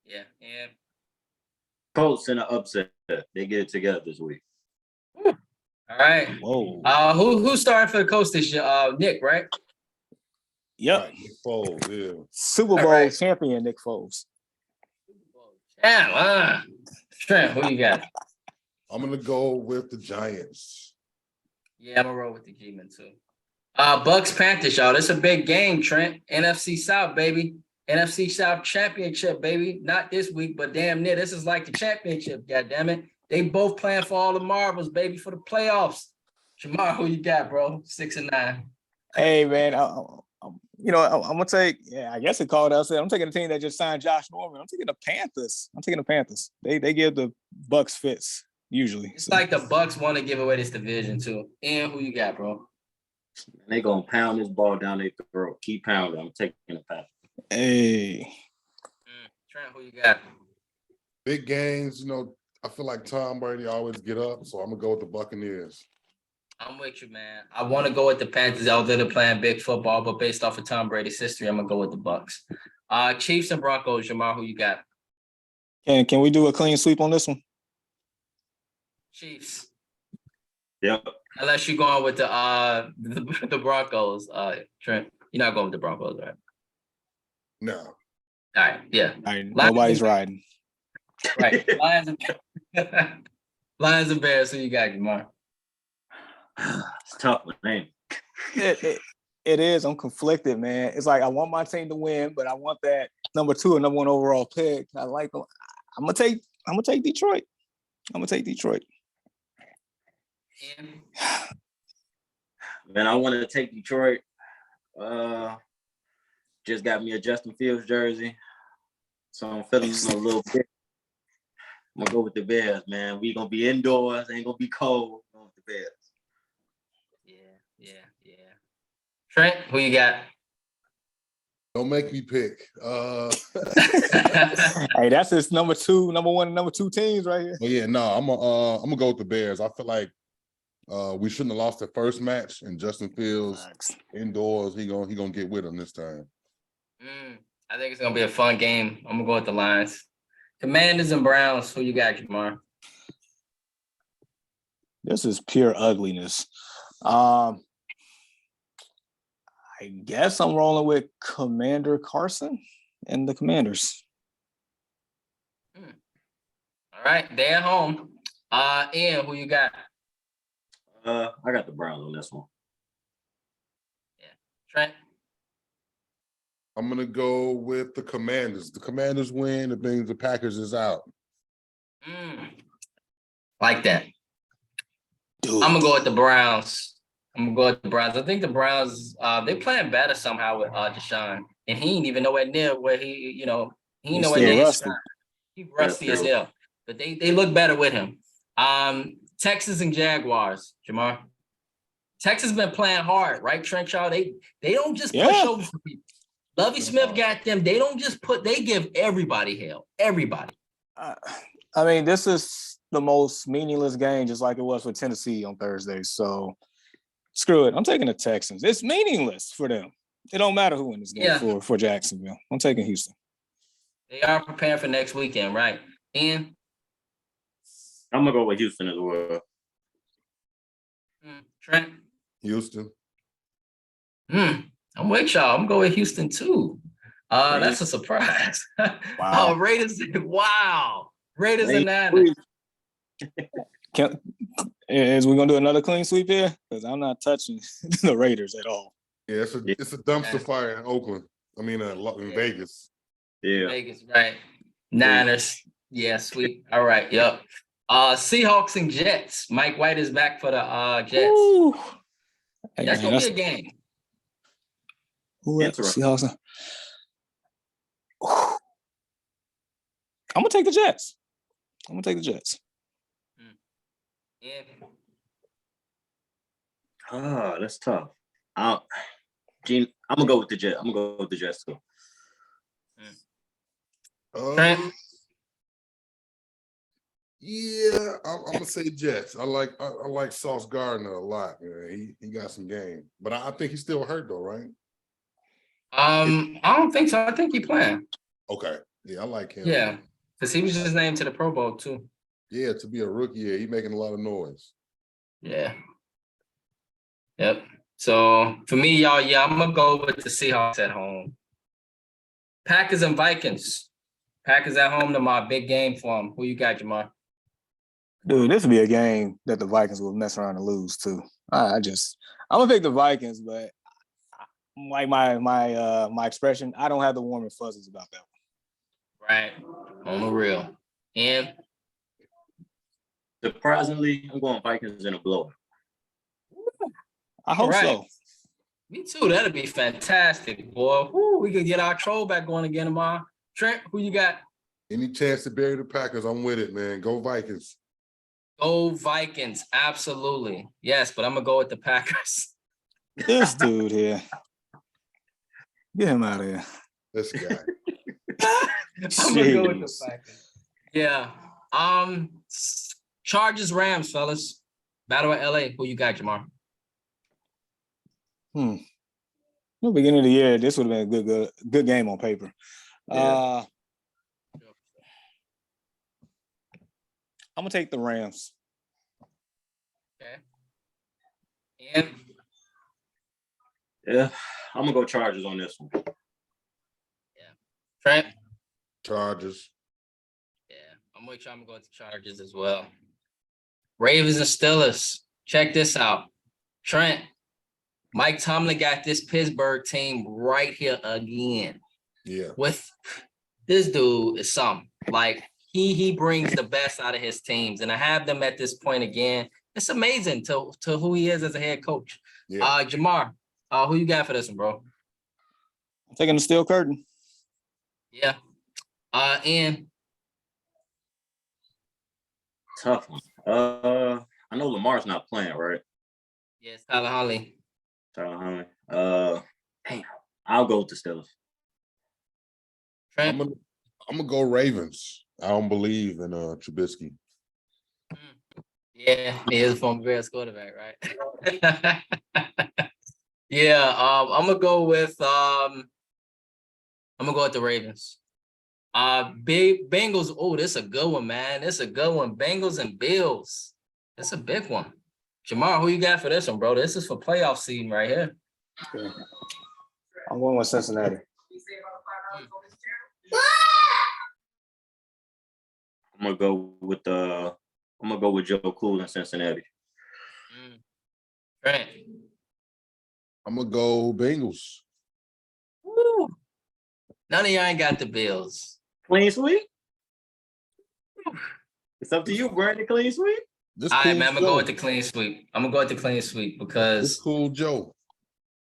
Yeah, and Colts in an upset. They get it together this week. all right. Whoa. Who's starting for the Colts this year? Nick, right? Yep. Right, Nick Foles, yeah. Super Bowl champion Nick Foles. Yeah. Trent, who you got? I'm gonna go with the Giants. Yeah, I'm gonna roll with the G-Men too. Bucks Panthers, y'all. This is a big game, Trent. NFC South, baby. NFC South championship, baby. Not this week, but damn near. This is like the championship, goddammit. They both playing for all the marbles, baby, for the playoffs. Jamar, who you got, bro? 6-9. Hey, man. I'm gonna take. Yeah, I guess it called out. I'm taking the team that just signed Josh Norman. I'm taking the Panthers. They give the Bucks fits usually. It's like the Bucks want to give away this division too. And who you got, bro? They gonna pound this ball down their throat. Keep pounding. I'm taking the Packers. Hey. Trent, who you got? Big games, I feel like Tom Brady always get up, so I'm gonna go with the Buccaneers. I'm with you, man. I want to go with the Panthers, although they're playing big football, but based off of Tom Brady's history, I'm gonna go with the Bucks. Chiefs and Broncos, Jamar, who you got? Can we do a clean sweep on this one? Chiefs. Yep. Unless you're going with the Broncos, Trent. You're not going with the Broncos, right? No. All right, yeah. All right, nobody's riding. Right. Lions and Bears, who you got, Jamar? It's tough, man. It is. I'm conflicted, man. It's like I want my team to win, but I want that number 2 and number 1 overall pick. I like them. I'm gonna take Detroit. I'm gonna take Detroit. Man, I want to take Detroit. Just got me a Justin Fields jersey, so I'm feeling a little bit. I'm gonna go with the Bears, man. We gonna be indoors. Ain't gonna be cold. Going with the Bears. Yeah. Trent, who you got? Don't make me pick. Hey, that's his number 1 and number 2 teams right here. But yeah, no, I'm gonna go with the Bears. I feel like we shouldn't have lost the first match, and Justin Fields indoors, he gonna get with them this time. I think it's gonna be a fun game. I'm gonna go with the Lions. Commanders and Browns, who you got, Jamar? This is pure ugliness. I guess I'm rolling with Commander Carson and the Commanders. All right, they're at home. Ian, who you got? I got the Browns on this one. Yeah. Trent? I'm gonna go with the Commanders. The Commanders win. It means the Packers is out. Like that. Dude. I'm gonna go with the Browns. I think the Browns, they playing better somehow with Deshaun, and he ain't even nowhere near where he ain't nowhere near his shine. He's rusty as hell, but they look better with him. Texas and Jaguars, Jamar. Texas been playing hard, right, Trenshaw? They don't just push over for people. Lovie Smith got them. They don't just they give everybody hell. Everybody. I mean, this is the most meaningless game, just like it was for Tennessee on Thursday. So screw it. I'm taking the Texans. It's meaningless for them. It don't matter who wins this game for Jacksonville. I'm taking Houston. They are preparing for next weekend, right? And I'm gonna go with Houston as well. Trent? Houston. I'm with y'all. I'm gonna go with Houston too. That's a surprise. Wow. Raiders. Wow. Raiders and Niners. Is we gonna do another clean sweep here? Because I'm not touching the Raiders at all. Yeah, it's a dumpster fire in Oakland. I mean, in Vegas. Yeah. Vegas, right. Niners. Yeah, sweet. All right. Yep. Seahawks and Jets. Mike White is back for the Jets. Ooh. That's gonna be a game. Seahawks. I'm gonna take the Jets. Yeah. That's tough. I'm gonna go with the Jets. I'm gonna go with the Jets too. Yeah, I'm gonna say Jets. I like Sauce Gardner a lot. Man. He got some game, but I think he's still hurt though, right? I don't think so. I think he playing. Okay, yeah, I like him. Yeah, because he was just named to the Pro Bowl too. Yeah, to be a rookie, yeah, he's making a lot of noise. Yeah. Yep. So for me, y'all, I'm gonna go with the Seahawks at home. Packers and Vikings. Packers at home, to my big game for them. Who you got, Jamar? Dude, this would be a game that the Vikings will mess around and lose too. I'm gonna pick the Vikings, but like my expression, I don't have the warm and fuzzies about that one. Right. On the real. And surprisingly, I'm going Vikings in a blowout. I hope so. Me too. That'd be fantastic, boy. Woo, we could get our troll back going again tomorrow. Trent, who you got? Any chance to bury the Packers, I'm with it, man. Go Vikings. Go Vikings. Absolutely. Yes, but I'm going to go with the Packers. This dude here. Get him out of here. This guy. I'm gonna go with the Jeez. Packers. Yeah. Chargers Rams, fellas. Battle of LA. Who you got, Jamar? In the beginning of the year, this would have been a good game on paper. Yeah. I'm gonna take the Rams. Okay. And Yeah, I'm gonna go Chargers on this one. Trent. Chargers. Yeah, I'm with you. I'm gonna go with the Chargers as well. Ravens and Steelers. Check this out. Trent. Mike Tomlin got this Pittsburgh team right here again. Yeah. With this dude is something. Like he brings the best out of his teams, and to have them at this point again, it's amazing to who he is as a head coach. Yeah. Jamar, who you got for this one, bro? I'm taking the steel curtain. Yeah. And Tough one. I know Lamar's not playing, right? yes, Tyler Huntley. Tyler Huntley. Damn, I'll go with the Steelers. Trent. I'm gonna go Ravens. I don't believe in Trubisky. Yeah, he is a former Bears quarterback, right? Yeah, I'm gonna go with the Ravens. Big Bengals. Oh, this is a good one, man. This is a good one. Bengals and Bills. That's a big one. Jamar, who you got for this one, bro? This is for playoff season right here. Okay. I'm going with Cincinnati. I'm gonna go with Joe Cool in Cincinnati. Trent. I'm gonna go Bengals. Woo. None of y'all ain't got the Bills. Clean sweep. It's up to you, Brandon. Clean sweep. This All cool right, man. I'm gonna Joe. go with the clean sweep. I'm gonna go with the clean sweep This because cool Joe.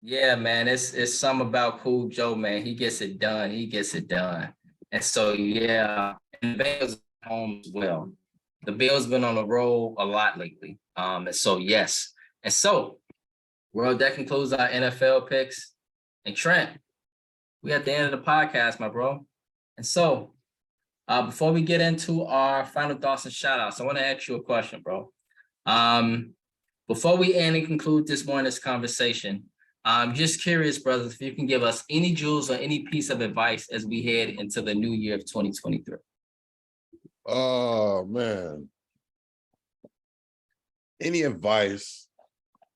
yeah, man, it's something about Cool Joe, man. He gets it done. He gets it done. And so yeah, and the Bills at home as well. The Bills been on the roll a lot lately. And so yes. And so, well, that concludes our NFL picks. And Trent, we at the end of the podcast, my bro. And so, before we get into our final thoughts and shout outs, I want to ask you a question, bro. Before we end and conclude this morning's conversation, I'm just curious, brothers, if you can give us any jewels or any piece of advice as we head into the new year of 2023. Oh man. Any advice,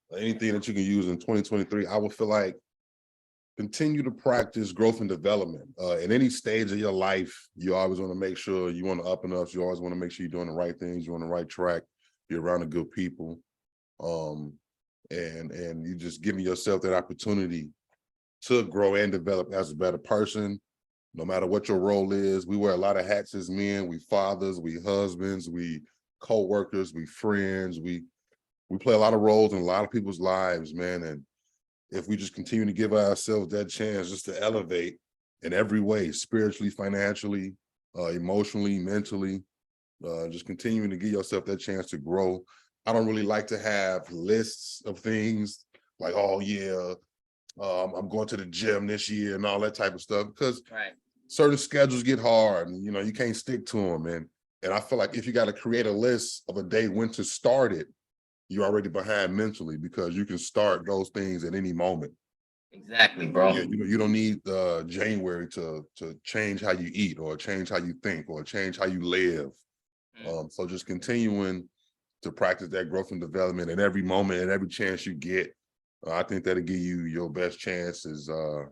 or anything that you can use in 2023, I would feel like continue to practice growth and development. In any stage of your life, you always want to make sure you want to up and up. You always want to make sure you're doing the right things, you're on the right track, you're around the good people. And you just giving yourself that opportunity to grow and develop as a better person, no matter what your role is. We wear a lot of hats as men. We fathers, we husbands, we co-workers, we friends, we play a lot of roles in a lot of people's lives, man. And if we just continue to give ourselves that chance just to elevate in every way, spiritually, financially, emotionally, mentally, just continuing to give yourself that chance to grow. I don't really like to have lists of things like, oh yeah, I'm going to the gym this year and all that type of stuff, because certain schedules get hard and you can't stick to them. And I feel like if you got to create a list of a day when to start it, you're already behind mentally, because you can start those things at any moment. Exactly, bro. Yeah, you don't need January to change how you eat or change how you think or change how you live. So just continuing to practice that growth and development in every moment and every chance you get. I think that'll give you your best chances of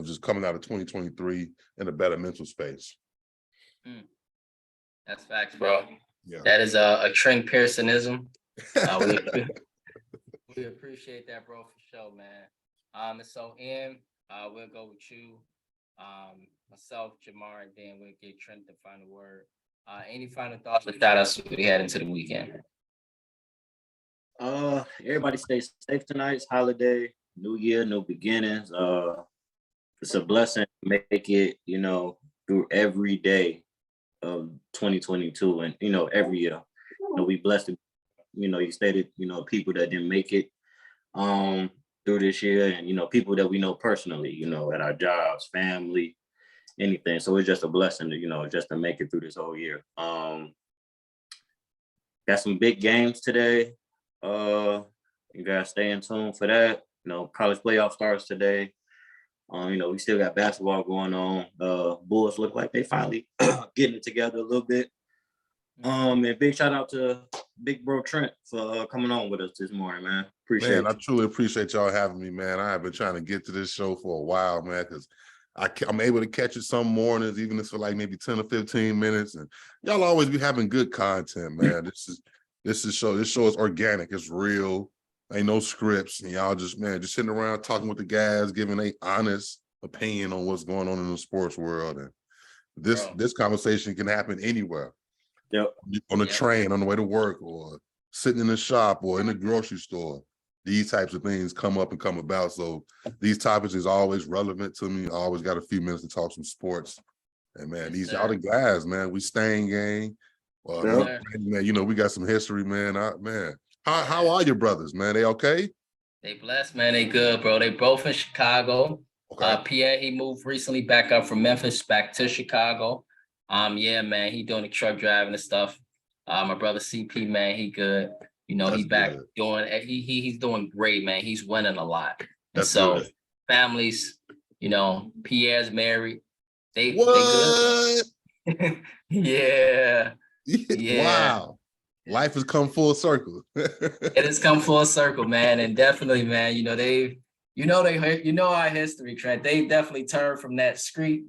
just coming out of 2023 in a better mental space. That's facts, bro. Yeah. That is a Trent Pearsonism. We appreciate that, bro, for sure, man. And so, we'll go with you, myself, Jamar, and then we'll get Trent the final word. Any final thoughts or shout outs we head into the weekend? Everybody stay safe tonight. It's holiday, new year, new beginnings. It's a blessing to make it, through every day of 2022 and, every year. We blessed, you stated, people that didn't make it. through this year, and people that we know personally, at our jobs, family, anything. So it's just a blessing to just to make it through this whole year. Got some big games today. You guys stay in tune for that. College playoff starts today. We still got basketball going on. Bulls look like they finally getting it together a little bit. And big shout out to big bro Trent for coming on with us this morning, man. Appreciate Man, I you. truly appreciate y'all having me, man. I have been trying to get to this show for a while, man, because I'm able to catch it some mornings, even if it's for like maybe 10 or 15 minutes. And y'all always be having good content, man. This show is organic, it's real. Ain't no scripts. And y'all just sitting around talking with the guys, giving a honest opinion on what's going on in the sports world. And this conversation can happen anywhere. Yep. On the train, on the way to work, or sitting in the shop, or in the grocery store. These types of things come up and come about. So these topics is always relevant to me. I always got a few minutes to talk some sports. And man, these other guys, man, we staying gang. Man, we got some history, man. How are your brothers, man? They okay? They blessed, man. They good, bro. They both in Chicago. Okay. Pierre, he moved recently back up from Memphis back to Chicago. Yeah, man, he doing the truck driving and stuff. My brother CP, man, he good. That's he back good. doing he's doing great, man. He's winning a lot. And That's so good. families, Pierre's married. They What? good. Yeah. Wow. Life has come full circle. It has come full circle, man. And definitely, man, they our history, Trent. They definitely turned from that street.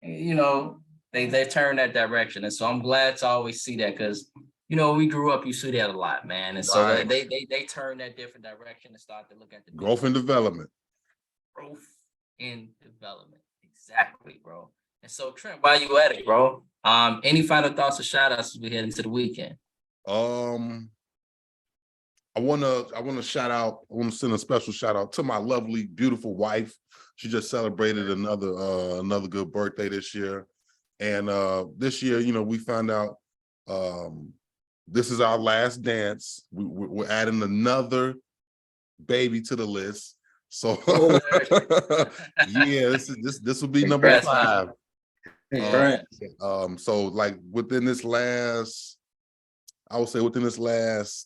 They turned that direction. And so I'm glad to always see that, because we grew up, you see that a lot, man. And so Right. they turn that different direction and start to look at the Growth and development. Growth and development. Exactly, bro. And so Trent, while you at it, bro, any final thoughts or shout outs as we head into the weekend? I wanna shout out, I want to send a special shout out to my lovely, beautiful wife. She just celebrated another good birthday this year. And this year, we found out this is our last dance. We're adding another baby to the list. So yeah, this will be number 5. So like within this last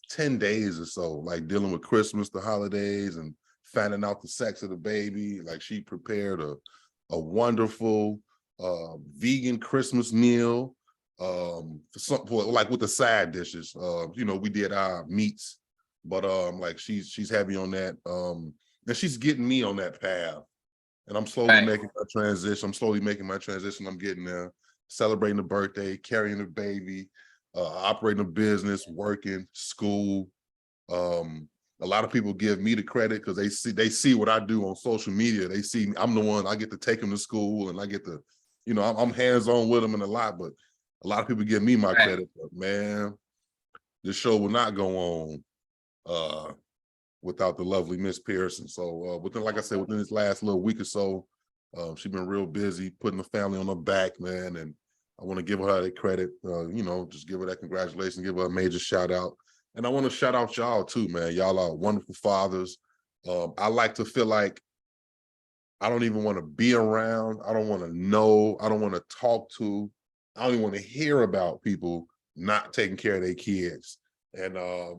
10 days or so, like dealing with Christmas, the holidays, and finding out the sex of the baby, like she prepared a wonderful vegan Christmas meal, like with the side dishes. We did our meats, but like she's heavy on that, and she's getting me on that path, and I'm slowly making my transition. I'm getting there, celebrating the birthday, carrying the baby, operating a business, working, school. A lot of people give me the credit because they see what I do on social media. They see I'm the one, I get to take them to school, and I get to, I'm hands-on with them and a lot, but a lot of people give me my credit. But man, this show will not go on without the lovely Miss Pearson. So within this last little week or so, she's been real busy putting the family on her back, man. And I want to give her that credit, just give her that congratulations, give her a major shout out. And I want to shout out y'all too, man. Y'all are wonderful fathers. I like to feel like I don't even want to be around. I don't want to know. I don't want to talk to. I don't even want to hear about people not taking care of their kids. And I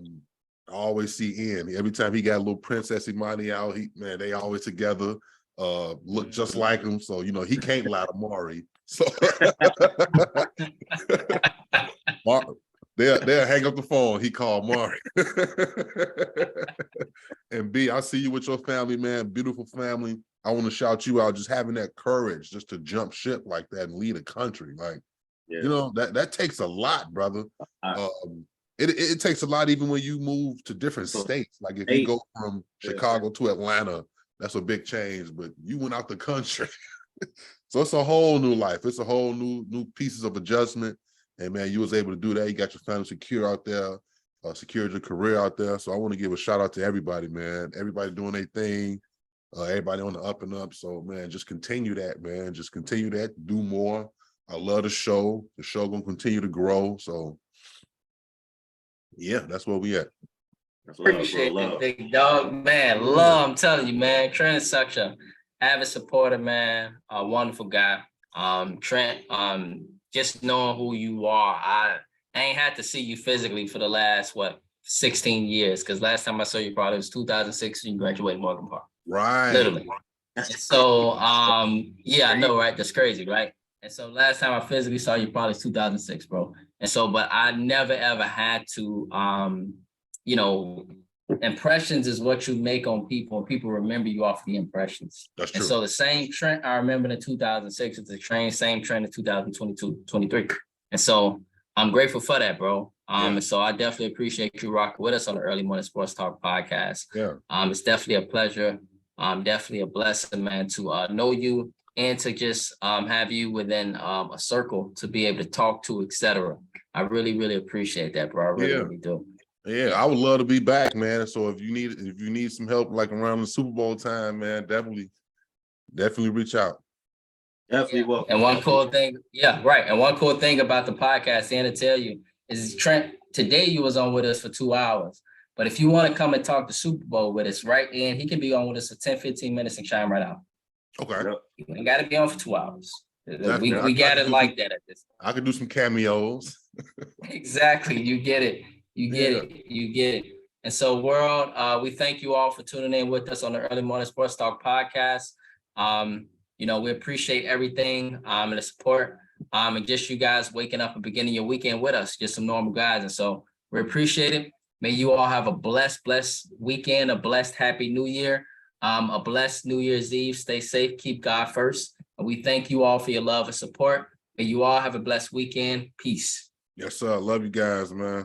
always see Ian. Every time he got a little Princess Imani out, they always together, look just like him. So, he can't lie to Maury. So they'll hang up the phone. He called Maury. And B, I see you with your family, man. Beautiful family. I want to shout you out, just having that courage just to jump ship like that and lead a country. Like, that takes a lot, brother. It takes a lot even when you move to different states. Like if you go from Chicago to Atlanta, that's a big change, but you went out the country. So it's a whole new life. It's a whole new pieces of adjustment. And man, you was able to do that. You got your family secure out there, secured your career out there. So I want to give a shout out to everybody, man. Everybody doing their thing, everybody on the up and up. So man, just continue that, man. Just continue that, do more. I love the show. The show gonna continue to grow. So yeah, that's where we at. That's love, bro. Appreciate that, Love. big dog, man. Love, I'm telling you, man. Trent is such a avid supporter, man. A wonderful guy. Trent, just knowing who you are, I ain't had to see you physically for the last 16 years. Because last time I saw you probably was 2006 when you graduated Morgan Park. Right. Literally. And so, yeah, I know, right? That's crazy, right? And so last time I physically saw you probably 2006, bro. And so, but I never ever had to, you know, impressions is what you make on people, and people remember you off the impressions. That's And true. so the same trend I remember in 2006 is the same trend in 2022, 23. And so I'm grateful for that, bro. And so I definitely appreciate you rocking with us on the Early Morning Sports Talk podcast. Yeah. It's definitely a pleasure. Definitely a blessing, man, to know you and to just have you within a circle to be able to talk to, etc. I really, really appreciate that, bro. I really, really do. Yeah, I would love to be back, man. So if you need some help like around the Super Bowl time, man, definitely reach out. Definitely will. And one cool thing, and one cool thing about the podcast, and to tell you, is Trent, today you was on with us for 2 hours. But if you want to come and talk the Super Bowl with us, right? And he can be on with us for 10, 15 minutes and chime right out. Okay. You ain't got to be on for 2 hours. Definitely. We got it like that at this. I could do some cameos. Exactly. You get it. You get it. And so, world, we thank you all for tuning in with us on the Early Morning Sports Talk podcast. We appreciate everything and the support. And just you guys waking up and beginning your weekend with us, just some normal guys. And so we appreciate it. May you all have a blessed weekend, a blessed happy new year, a blessed New Year's Eve. Stay safe, keep God first. And we thank you all for your love and support. May you all have a blessed weekend. Peace. Yes, sir. Love you guys, man.